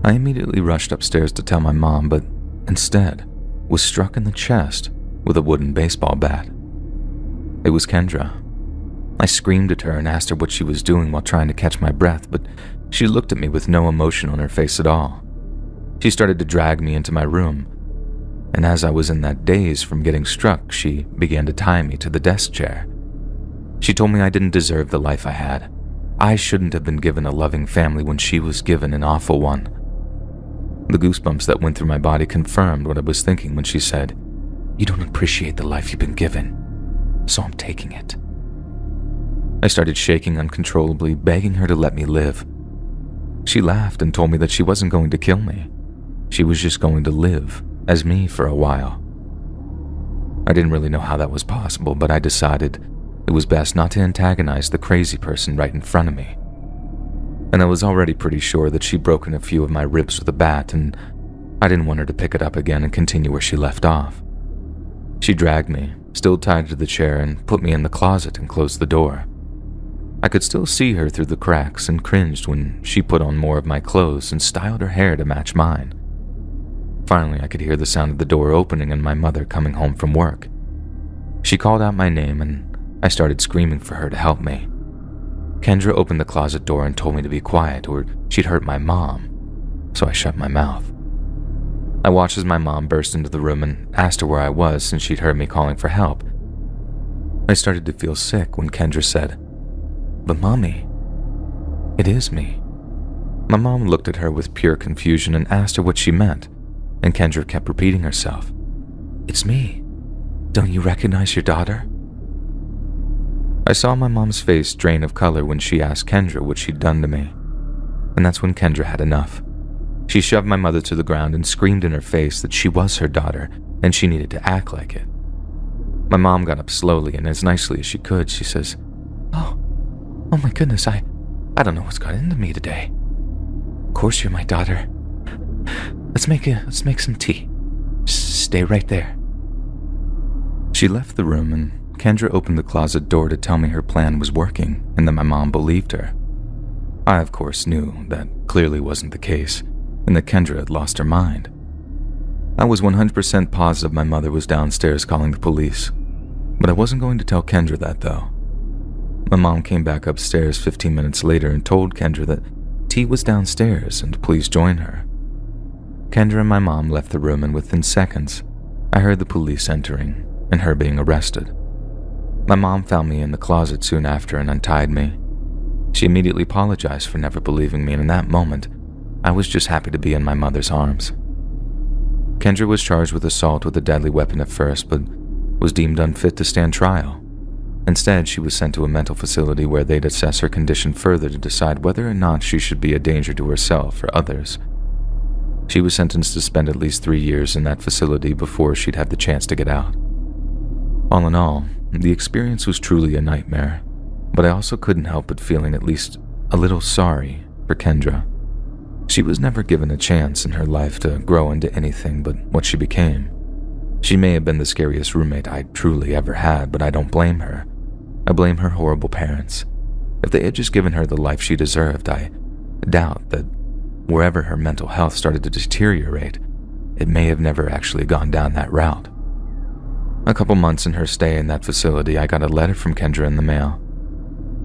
I immediately rushed upstairs to tell my mom, but instead was struck in the chest with a wooden baseball bat. It was Kendra. I screamed at her and asked her what she was doing while trying to catch my breath, but she looked at me with no emotion on her face at all. She started to drag me into my room, and as I was in that daze from getting struck, she began to tie me to the desk chair. She told me I didn't deserve the life I had. I shouldn't have been given a loving family when she was given an awful one. The goosebumps that went through my body confirmed what I was thinking when she said, "You don't appreciate the life you've been given, so I'm taking it." I started shaking uncontrollably, begging her to let me live. She laughed and told me that she wasn't going to kill me. She was just going to live as me for a while. I didn't really know how that was possible, but I decided it was best not to antagonize the crazy person right in front of me. And I was already pretty sure that she'd broken a few of my ribs with a bat, and I didn't want her to pick it up again and continue where she left off. She dragged me, still tied to the chair, and put me in the closet and closed the door. I could still see her through the cracks and cringed when she put on more of my clothes and styled her hair to match mine. Finally, I could hear the sound of the door opening and my mother coming home from work. She called out my name and I started screaming for her to help me. Kendra opened the closet door and told me to be quiet or she'd hurt my mom, so I shut my mouth. I watched as my mom burst into the room and asked her where I was since she'd heard me calling for help. I started to feel sick when Kendra said, "But Mommy, it is me." My mom looked at her with pure confusion and asked her what she meant, and Kendra kept repeating herself, "It's me. Don't you recognize your daughter?" I saw my mom's face drain of color when she asked Kendra what she'd done to me, and that's when Kendra had enough. She shoved my mother to the ground and screamed in her face that she was her daughter and she needed to act like it. My mom got up slowly and as nicely as she could, she says, Oh my goodness, I don't know what's got into me today. Of course you're my daughter. Let's make some tea. Stay right there." She left the room and Kendra opened the closet door to tell me her plan was working and that my mom believed her. I, of course, knew that clearly wasn't the case and that Kendra had lost her mind. I was 100% positive my mother was downstairs calling the police, but I wasn't going to tell Kendra that though. My mom came back upstairs 15 minutes later and told Kendra that tea was downstairs and to please join her. Kendra and my mom left the room and within seconds, I heard the police entering and her being arrested. My mom found me in the closet soon after and untied me. She immediately apologized for never believing me, and in that moment, I was just happy to be in my mother's arms. Kendra was charged with assault with a deadly weapon at first, but was deemed unfit to stand trial. Instead, she was sent to a mental facility where they'd assess her condition further to decide whether or not she should be a danger to herself or others. She was sentenced to spend at least 3 years in that facility before she'd have the chance to get out. All in all, the experience was truly a nightmare, but I also couldn't help but feeling at least a little sorry for Kendra. She was never given a chance in her life to grow into anything but what she became. She may have been the scariest roommate I'd truly ever had, but I don't blame her. I blame her horrible parents. If they had just given her the life she deserved, I doubt that wherever her mental health started to deteriorate, it may have never actually gone down that route. A couple months in her stay in that facility, I got a letter from Kendra in the mail.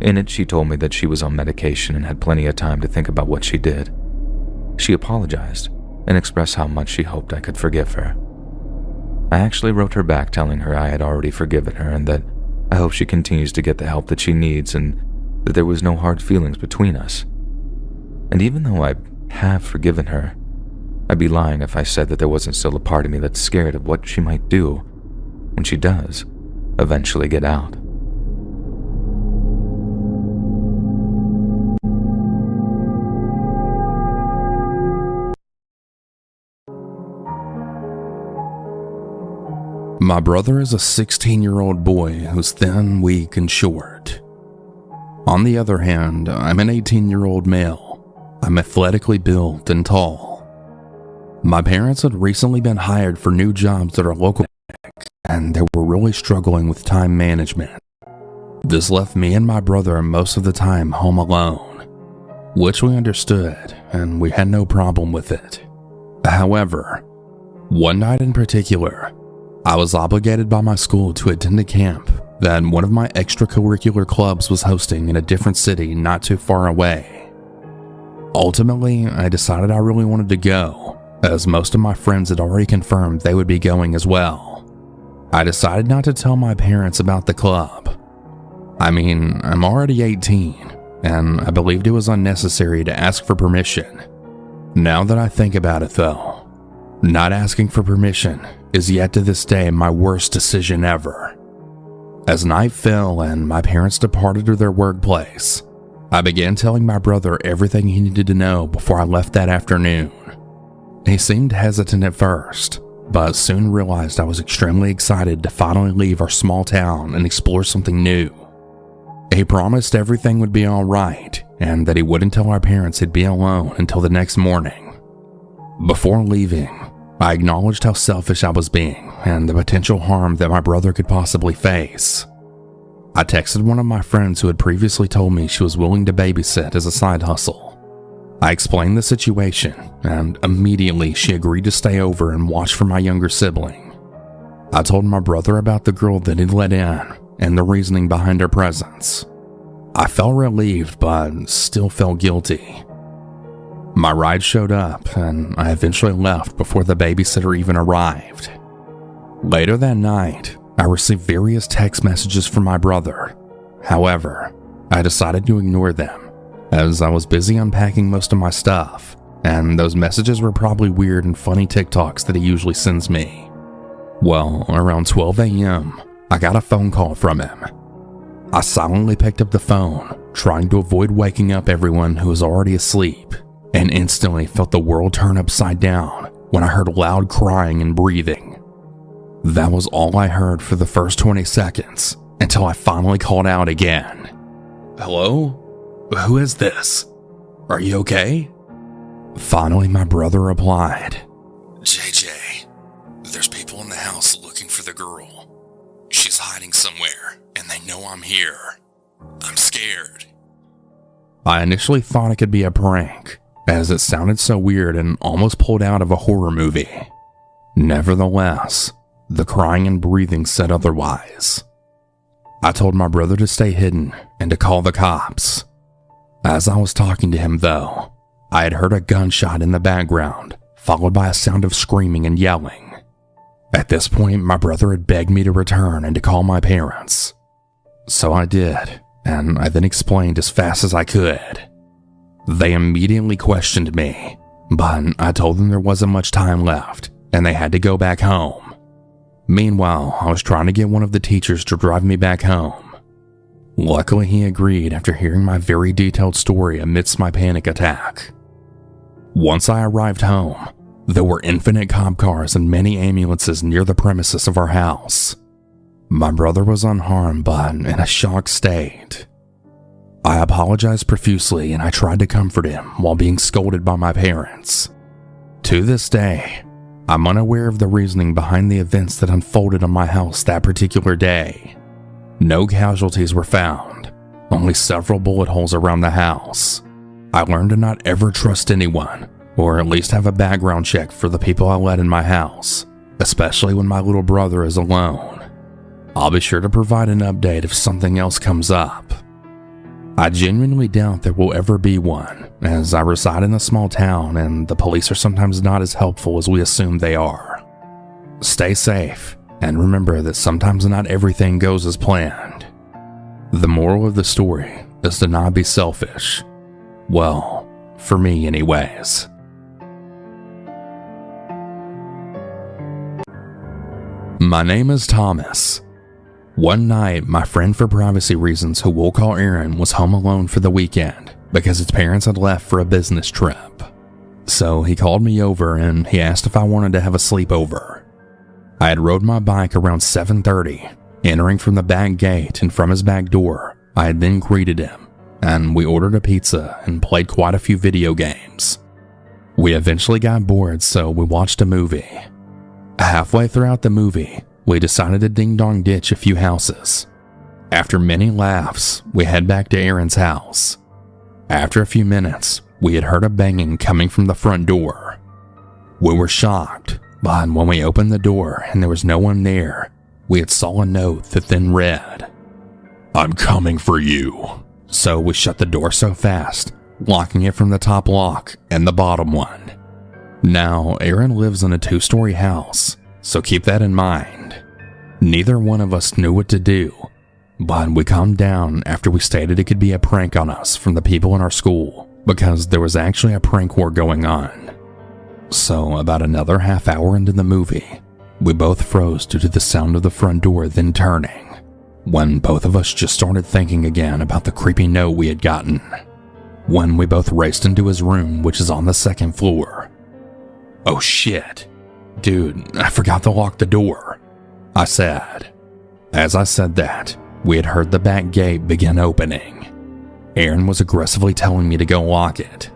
In it, she told me that she was on medication and had plenty of time to think about what she did. She apologized and express how much she hoped I could forgive her. I actually wrote her back telling her I had already forgiven her and that I hope she continues to get the help that she needs and that there was no hard feelings between us. And even though I have forgiven her, I'd be lying if I said that there wasn't still a part of me that's scared of what she might do when she does eventually get out. My brother is a 16-year-old boy who's thin, weak, and short. On the other hand, I'm an 18-year-old male. I'm athletically built and tall. My parents had recently been hired for new jobs that are local, and they were really struggling with time management. This left me and my brother most of the time home alone, which we understood, and we had no problem with it. However, one night in particular, I was obligated by my school to attend a camp that one of my extracurricular clubs was hosting in a different city not too far away. Ultimately, I decided I really wanted to go, as most of my friends had already confirmed they would be going as well. I decided not to tell my parents about the club. I mean, I'm already 18, and I believed it was unnecessary to ask for permission. Now that I think about it though, not asking for permission is yet to this day my worst decision ever. As night fell and my parents departed to their workplace, I began telling my brother everything he needed to know before I left that afternoon. He seemed hesitant at first, but soon realized I was extremely excited to finally leave our small town and explore something new. He promised everything would be alright and that he wouldn't tell our parents he'd be alone until the next morning. Before leaving, I acknowledged how selfish I was being and the potential harm that my brother could possibly face. I texted one of my friends who had previously told me she was willing to babysit as a side hustle. I explained the situation, and immediately she agreed to stay over and watch for my younger sibling. I told my brother about the girl that he'd let in and the reasoning behind her presence. I felt relieved, but still felt guilty. My ride showed up, and I eventually left before the babysitter even arrived. Later that night, I received various text messages from my brother. However, I decided to ignore them, as I was busy unpacking most of my stuff, and those messages were probably weird and funny TikToks that he usually sends me. Well, around 12 a.m., I got a phone call from him. I silently picked up the phone, trying to avoid waking up everyone who was already asleep, and instantly felt the world turn upside down when I heard loud crying and breathing. That was all I heard for the first 20 seconds, until I finally called out again. "Hello? Who is this? Are you okay?" Finally, my brother replied, "JJ, there's people in the house looking for the girl. She's hiding somewhere, and they know I'm here. I'm scared." I initially thought it could be a prank, as it sounded so weird and almost pulled out of a horror movie. Nevertheless, the crying and breathing said otherwise. I told my brother to stay hidden and to call the cops. As I was talking to him though, I had heard a gunshot in the background, followed by a sound of screaming and yelling. At this point, my brother had begged me to return and to call my parents. So I did, and I then explained as fast as I could. They immediately questioned me, but I told them there wasn't much time left and they had to go back home. Meanwhile, I was trying to get one of the teachers to drive me back home. Luckily, he agreed after hearing my very detailed story amidst my panic attack. Once I arrived home, there were infinite cop cars and many ambulances near the premises of our house. My brother was unharmed but in a shocked state. I apologized profusely and I tried to comfort him while being scolded by my parents. To this day, I'm unaware of the reasoning behind the events that unfolded in my house that particular day. No casualties were found, only several bullet holes around the house. I learned to not ever trust anyone, or at least have a background check for the people I let in my house, especially when my little brother is alone. I'll be sure to provide an update if something else comes up. I genuinely doubt there will ever be one, as I reside in a small town and the police are sometimes not as helpful as we assume they are. Stay safe, and remember that sometimes not everything goes as planned. The moral of the story is to not be selfish. Well, for me anyways. My name is Thomas. One night, my friend for privacy reasons who we'll call Aaron was home alone for the weekend because his parents had left for a business trip. So he called me over and he asked if I wanted to have a sleepover. I had rode my bike around 7:30, entering from the back gate, and from his back door, I had then greeted him, and we ordered a pizza and played quite a few video games. We eventually got bored, so we watched a movie. Halfway throughout the movie, we decided to ding-dong ditch a few houses. After many laughs, we head back to Aaron's house. After a few minutes, we had heard a banging coming from the front door. We were shocked, but when we opened the door and there was no one there, we had saw a note that then read, "I'm coming for you." So we shut the door so fast, locking it from the top lock and the bottom one. Now, Aaron lives in a 2-story house, so keep that in mind. Neither one of us knew what to do, but we calmed down after we stated it could be a prank on us from the people in our school, because there was actually a prank war going on. So about another half hour into the movie, we both froze due to the sound of the front door then turning, when both of us just started thinking again about the creepy note we had gotten. When we both raced into his room, which is on the 2nd floor. "Oh shit. Dude, I forgot to lock the door," I said. As I said that, we had heard the back gate begin opening. Aaron was aggressively telling me to go lock it.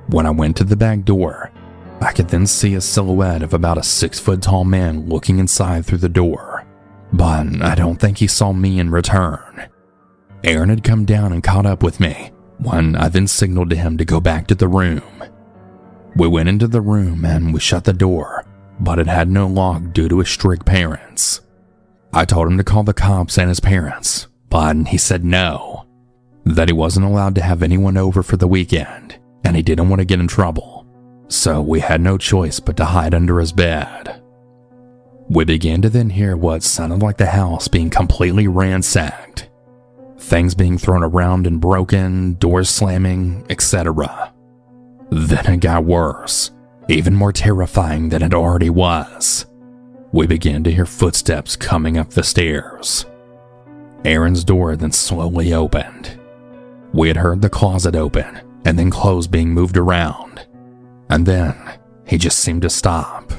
When I went to the back door, I could then see a silhouette of about a 6-foot-tall man looking inside through the door, but I don't think he saw me in return. Aaron had come down and caught up with me when I then signaled to him to go back to the room. We went into the room and we shut the door, but it had no lock due to his strict parents. I told him to call the cops and his parents, but he said no, that he wasn't allowed to have anyone over for the weekend, and he didn't want to get in trouble, so we had no choice but to hide under his bed. We began to then hear what sounded like the house being completely ransacked, things being thrown around and broken, doors slamming, etc. Then it got worse, even more terrifying than it already was. We began to hear footsteps coming up the stairs. Aaron's door then slowly opened. We had heard the closet open and then clothes being moved around. And then he just seemed to stop.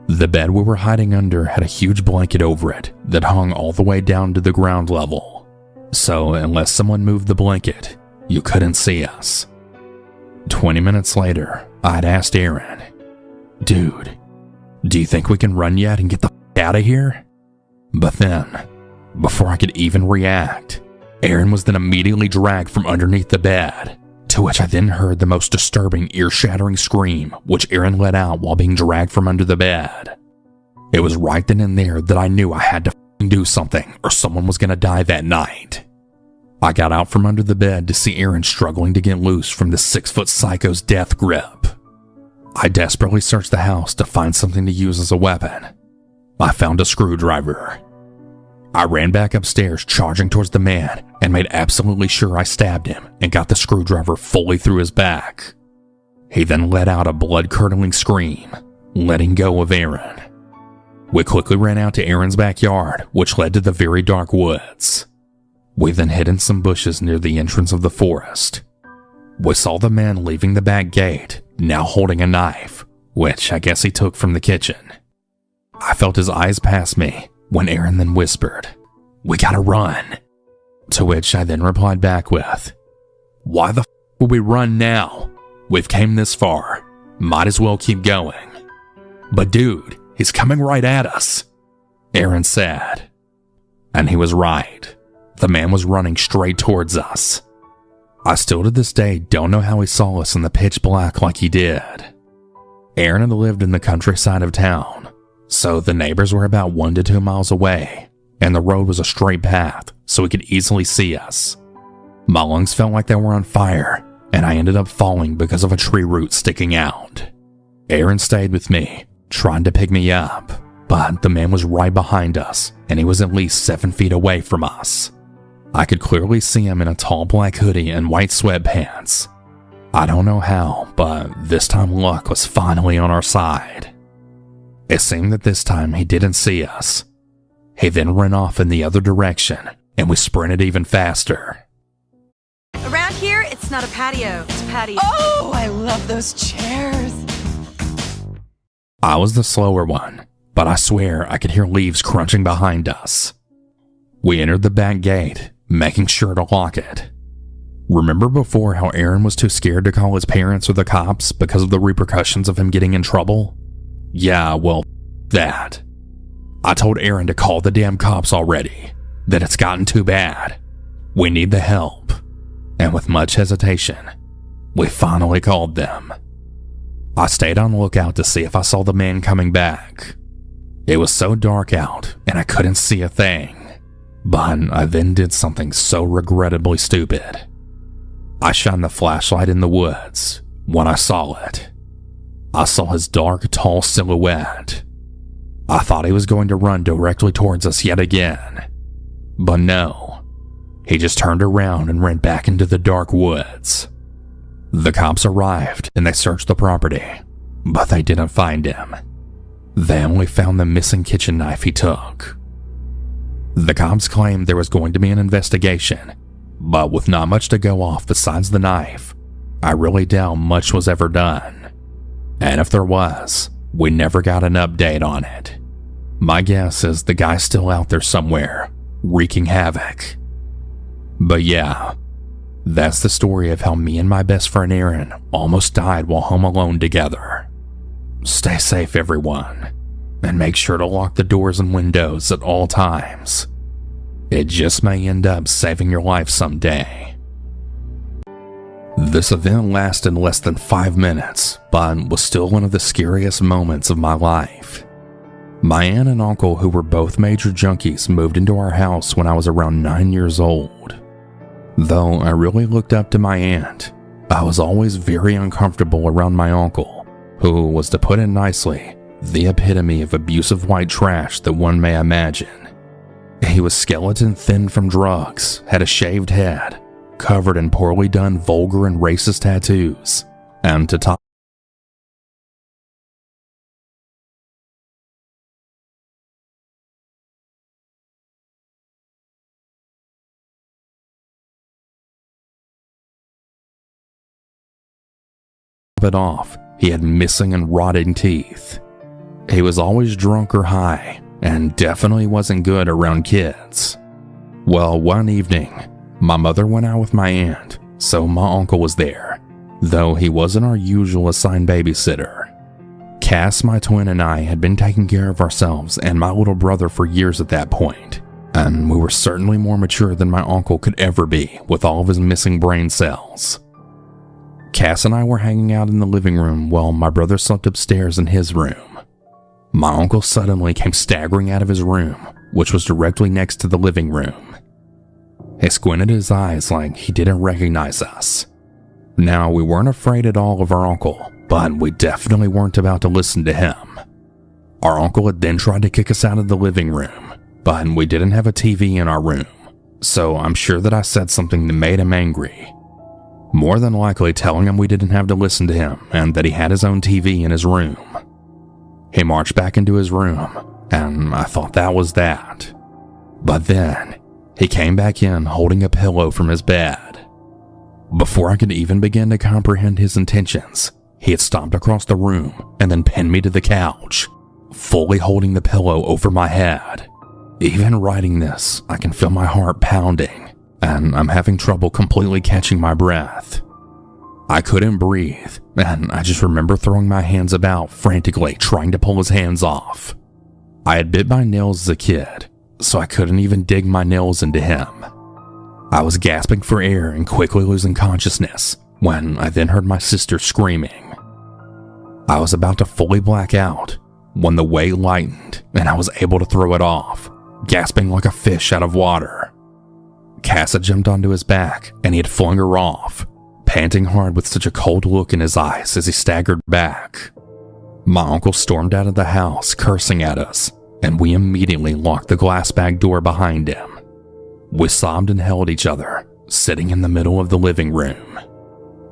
The bed we were hiding under had a huge blanket over it that hung all the way down to the ground level. So unless someone moved the blanket, you couldn't see us. 20 minutes later, I'd asked Aaron, "Dude, do you think we can run yet and get the f*** out of here?" But then, before I could even react, Aaron was then immediately dragged from underneath the bed, to which I then heard the most disturbing, ear-shattering scream which Aaron let out while being dragged from under the bed. It was right then and there that I knew I had to f***ing do something or someone was going to die that night. I got out from under the bed to see Aaron struggling to get loose from the 6-foot psycho's death grip. I desperately searched the house to find something to use as a weapon. I found a screwdriver. I ran back upstairs, charging towards the man, and made absolutely sure I stabbed him and got the screwdriver fully through his back. He then let out a blood-curdling scream, letting go of Aaron. We quickly ran out to Aaron's backyard, which led to the very dark woods. We then hid in some bushes near the entrance of the forest. We saw the man leaving the back gate, now holding a knife, which I guess he took from the kitchen. I felt his eyes pass me when Aaron then whispered, "We gotta run." To which I then replied back with, "Why the f*** would we run now? We've came this far. Might as well keep going." "But dude, he's coming right at us," Aaron said. And he was right. The man was running straight towards us. I still to this day don't know how he saw us in the pitch black like he did. Aaron had lived in the countryside of town, so the neighbors were about 1 to 2 miles away, and the road was a straight path, so he could easily see us. My lungs felt like they were on fire, and I ended up falling because of a tree root sticking out. Aaron stayed with me, trying to pick me up, but the man was right behind us, and he was at least 7 feet away from us. I could clearly see him in a tall black hoodie and white sweatpants. I don't know how, but this time luck was finally on our side. It seemed that this time he didn't see us. He then ran off in the other direction, and we sprinted even faster. Around here, it's not a patio, it's a patio. Oh, I love those chairs. I was the slower one, but I swear I could hear leaves crunching behind us. We entered the back gate, making sure to lock it. Remember before how Aaron was too scared to call his parents or the cops because of the repercussions of him getting in trouble? Yeah, well, that. I told Aaron to call the damn cops already, that it's gotten too bad. We need the help. And with much hesitation, we finally called them. I stayed on the lookout to see if I saw the man coming back. It was so dark out, and I couldn't see a thing. But I then did something so regrettably stupid. I shined the flashlight in the woods when I saw it. I saw his dark, tall silhouette. I thought he was going to run directly towards us yet again. But no. He just turned around and ran back into the dark woods. The cops arrived and they searched the property, but they didn't find him. They only found the missing kitchen knife he took. The cops claimed there was going to be an investigation, but with not much to go off besides the knife, I really doubt much was ever done. And if there was, we never got an update on it. My guess is the guy's still out there somewhere, wreaking havoc. But yeah, that's the story of how me and my best friend Aaron almost died while home alone together. Stay safe, everyone, and make sure to lock the doors and windows at all times. It just may end up saving your life someday. This event lasted less than 5 minutes, but was still one of the scariest moments of my life. My aunt and uncle, who were both major junkies, moved into our house when I was around 9 years old. Though I really looked up to my aunt, I was always very uncomfortable around my uncle, who was, to put it nicely, the epitome of abusive white trash that one may imagine. He was skeleton thin from drugs, had a shaved head, covered in poorly done vulgar and racist tattoos, and to top it off, he had missing and rotting teeth. He was always drunk or high, and definitely wasn't good around kids. Well, one evening, my mother went out with my aunt, so my uncle was there, though he wasn't our usual assigned babysitter. Cass, my twin, and I had been taking care of ourselves and my little brother for years at that point, and we were certainly more mature than my uncle could ever be with all of his missing brain cells. Cass and I were hanging out in the living room while my brother slept upstairs in his room. My uncle suddenly came staggering out of his room, which was directly next to the living room. He squinted his eyes like he didn't recognize us. Now, we weren't afraid at all of our uncle, but we definitely weren't about to listen to him. Our uncle had then tried to kick us out of the living room, but we didn't have a TV in our room, so I'm sure that I said something that made him angry. More than likely telling him we didn't have to listen to him and that he had his own TV in his room. He marched back into his room, and I thought that was that. But then, he came back in holding a pillow from his bed. Before I could even begin to comprehend his intentions, he had stomped across the room and then pinned me to the couch, fully holding the pillow over my head. Even writing this, I can feel my heart pounding, and I'm having trouble completely catching my breath. I couldn't breathe, and I just remember throwing my hands about frantically trying to pull his hands off. I had bit my nails as a kid, so I couldn't even dig my nails into him. I was gasping for air and quickly losing consciousness when I then heard my sister screaming. I was about to fully black out when the weight lightened and I was able to throw it off, gasping like a fish out of water. Cass had jumped onto his back, and he had flung her off, panting hard with such a cold look in his eyes as he staggered back. My uncle stormed out of the house, cursing at us, and we immediately locked the glass bag door behind him. We sobbed and held each other, sitting in the middle of the living room.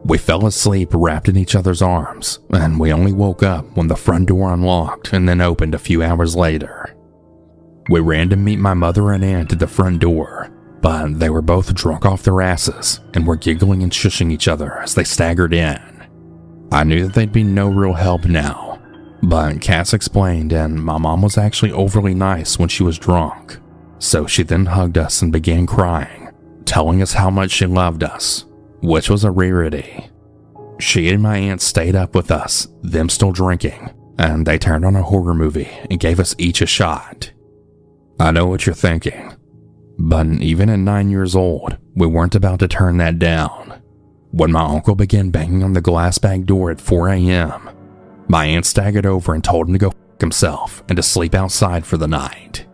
We fell asleep wrapped in each other's arms, and we only woke up when the front door unlocked and then opened a few hours later. We ran to meet my mother and aunt at the front door, but they were both drunk off their asses and were giggling and shushing each other as they staggered in. I knew that they'd be no real help now, but Cass explained, and my mom was actually overly nice when she was drunk, so she then hugged us and began crying, telling us how much she loved us, which was a rarity. She and my aunt stayed up with us, them still drinking, and they turned on a horror movie and gave us each a shot. I know what you're thinking, but even at 9 years old, we weren't about to turn that down. When my uncle began banging on the glass bag door at 4 a.m., my aunt staggered over and told him to go f*** himself and to sleep outside for the night.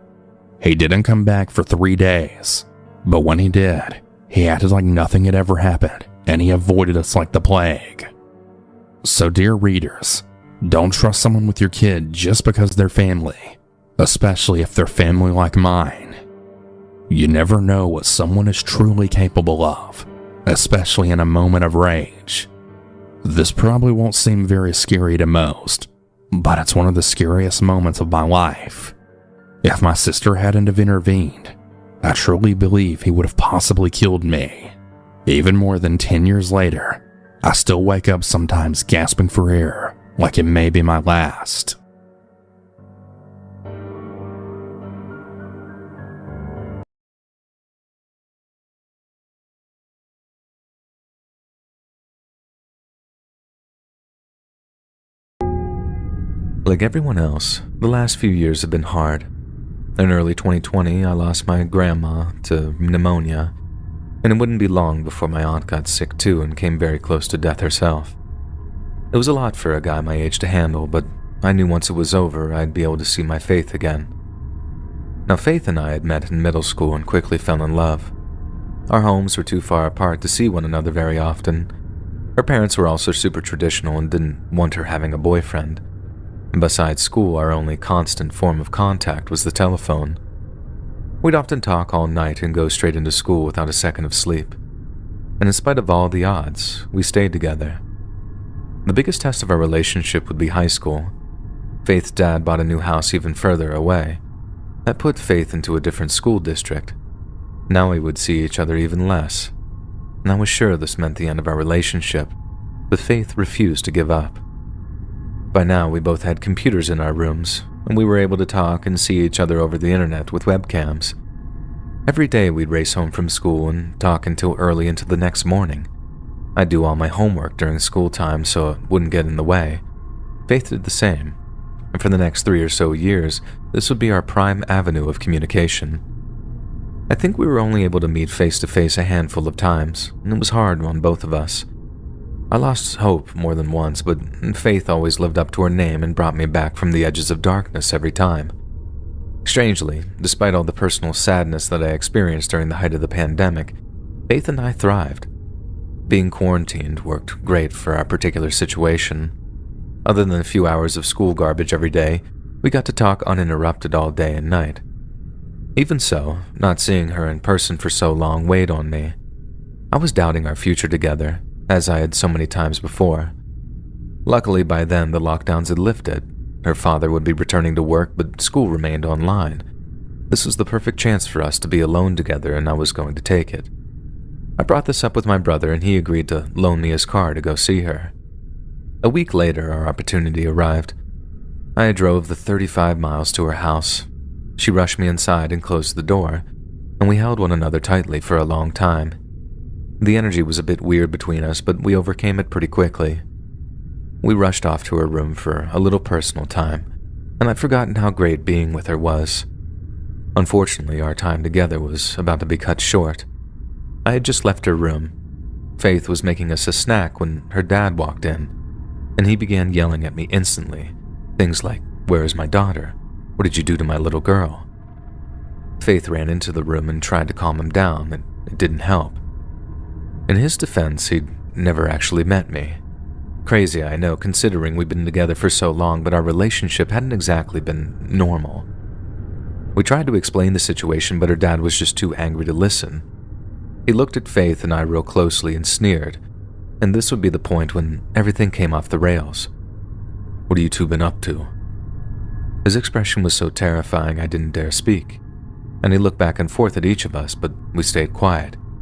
He didn't come back for 3 days, but when he did, he acted like nothing had ever happened, and he avoided us like the plague. So dear readers, don't trust someone with your kid just because they're family, especially if they're family like mine. You never know what someone is truly capable of, especially in a moment of rage. This probably won't seem very scary to most, but it's one of the scariest moments of my life. If my sister hadn't have intervened, I truly believe he would have possibly killed me. Even more than 10 years later, I still wake up sometimes gasping for air, like it may be my last. Like everyone else, the last few years have been hard. In early 2020, I lost my grandma to pneumonia, and it wouldn't be long before my aunt got sick too and came very close to death herself. It was a lot for a guy my age to handle, but I knew once it was over, I'd be able to see my Faith again. Now, Faith and I had met in middle school and quickly fell in love. Our homes were too far apart to see one another very often. Her parents were also super traditional and didn't want her having a boyfriend. And besides school, our only constant form of contact was the telephone. We'd often talk all night and go straight into school without a second of sleep. And in spite of all the odds, we stayed together. The biggest test of our relationship would be high school. Faith's dad bought a new house even further away. That put Faith into a different school district. Now we would see each other even less. And I was sure this meant the end of our relationship, but Faith refused to give up. By now, we both had computers in our rooms, and we were able to talk and see each other over the internet with webcams. Every day we'd race home from school and talk until early into the next morning. I'd do all my homework during school time so it wouldn't get in the way. Faith did the same, and for the next 3 or so years, this would be our prime avenue of communication. I think we were only able to meet face-to-face a handful of times, and it was hard on both of us. I lost hope more than once, but Faith always lived up to her name and brought me back from the edges of darkness every time. Strangely, despite all the personal sadness that I experienced during the height of the pandemic, Faith and I thrived. Being quarantined worked great for our particular situation. Other than a few hours of school garbage every day, we got to talk uninterrupted all day and night. Even so, not seeing her in person for so long weighed on me. I was doubting our future together, as I had so many times before. Luckily, by then, the lockdowns had lifted. Her father would be returning to work, but school remained online. This was the perfect chance for us to be alone together, and I was going to take it. I brought this up with my brother, and he agreed to loan me his car to go see her. A week later, our opportunity arrived. I drove the 35 miles to her house. She rushed me inside and closed the door, and we held one another tightly for a long time. The energy was a bit weird between us, but we overcame it pretty quickly. We rushed off to her room for a little personal time, and I'd forgotten how great being with her was. Unfortunately, our time together was about to be cut short. I had just left her room. Faith was making us a snack when her dad walked in, and he began yelling at me instantly. Things like, "Where is my daughter? What did you do to my little girl?" Faith ran into the room and tried to calm him down, and it didn't help. In his defense, he'd never actually met me. Crazy, I know, considering we'd been together for so long, but our relationship hadn't exactly been normal. We tried to explain the situation, but her dad was just too angry to listen. He looked at Faith and I real closely and sneered, and this would be the point when everything came off the rails. "What have you two been up to?" His expression was so terrifying I didn't dare speak, and he looked back and forth at each of us, but we stayed quiet.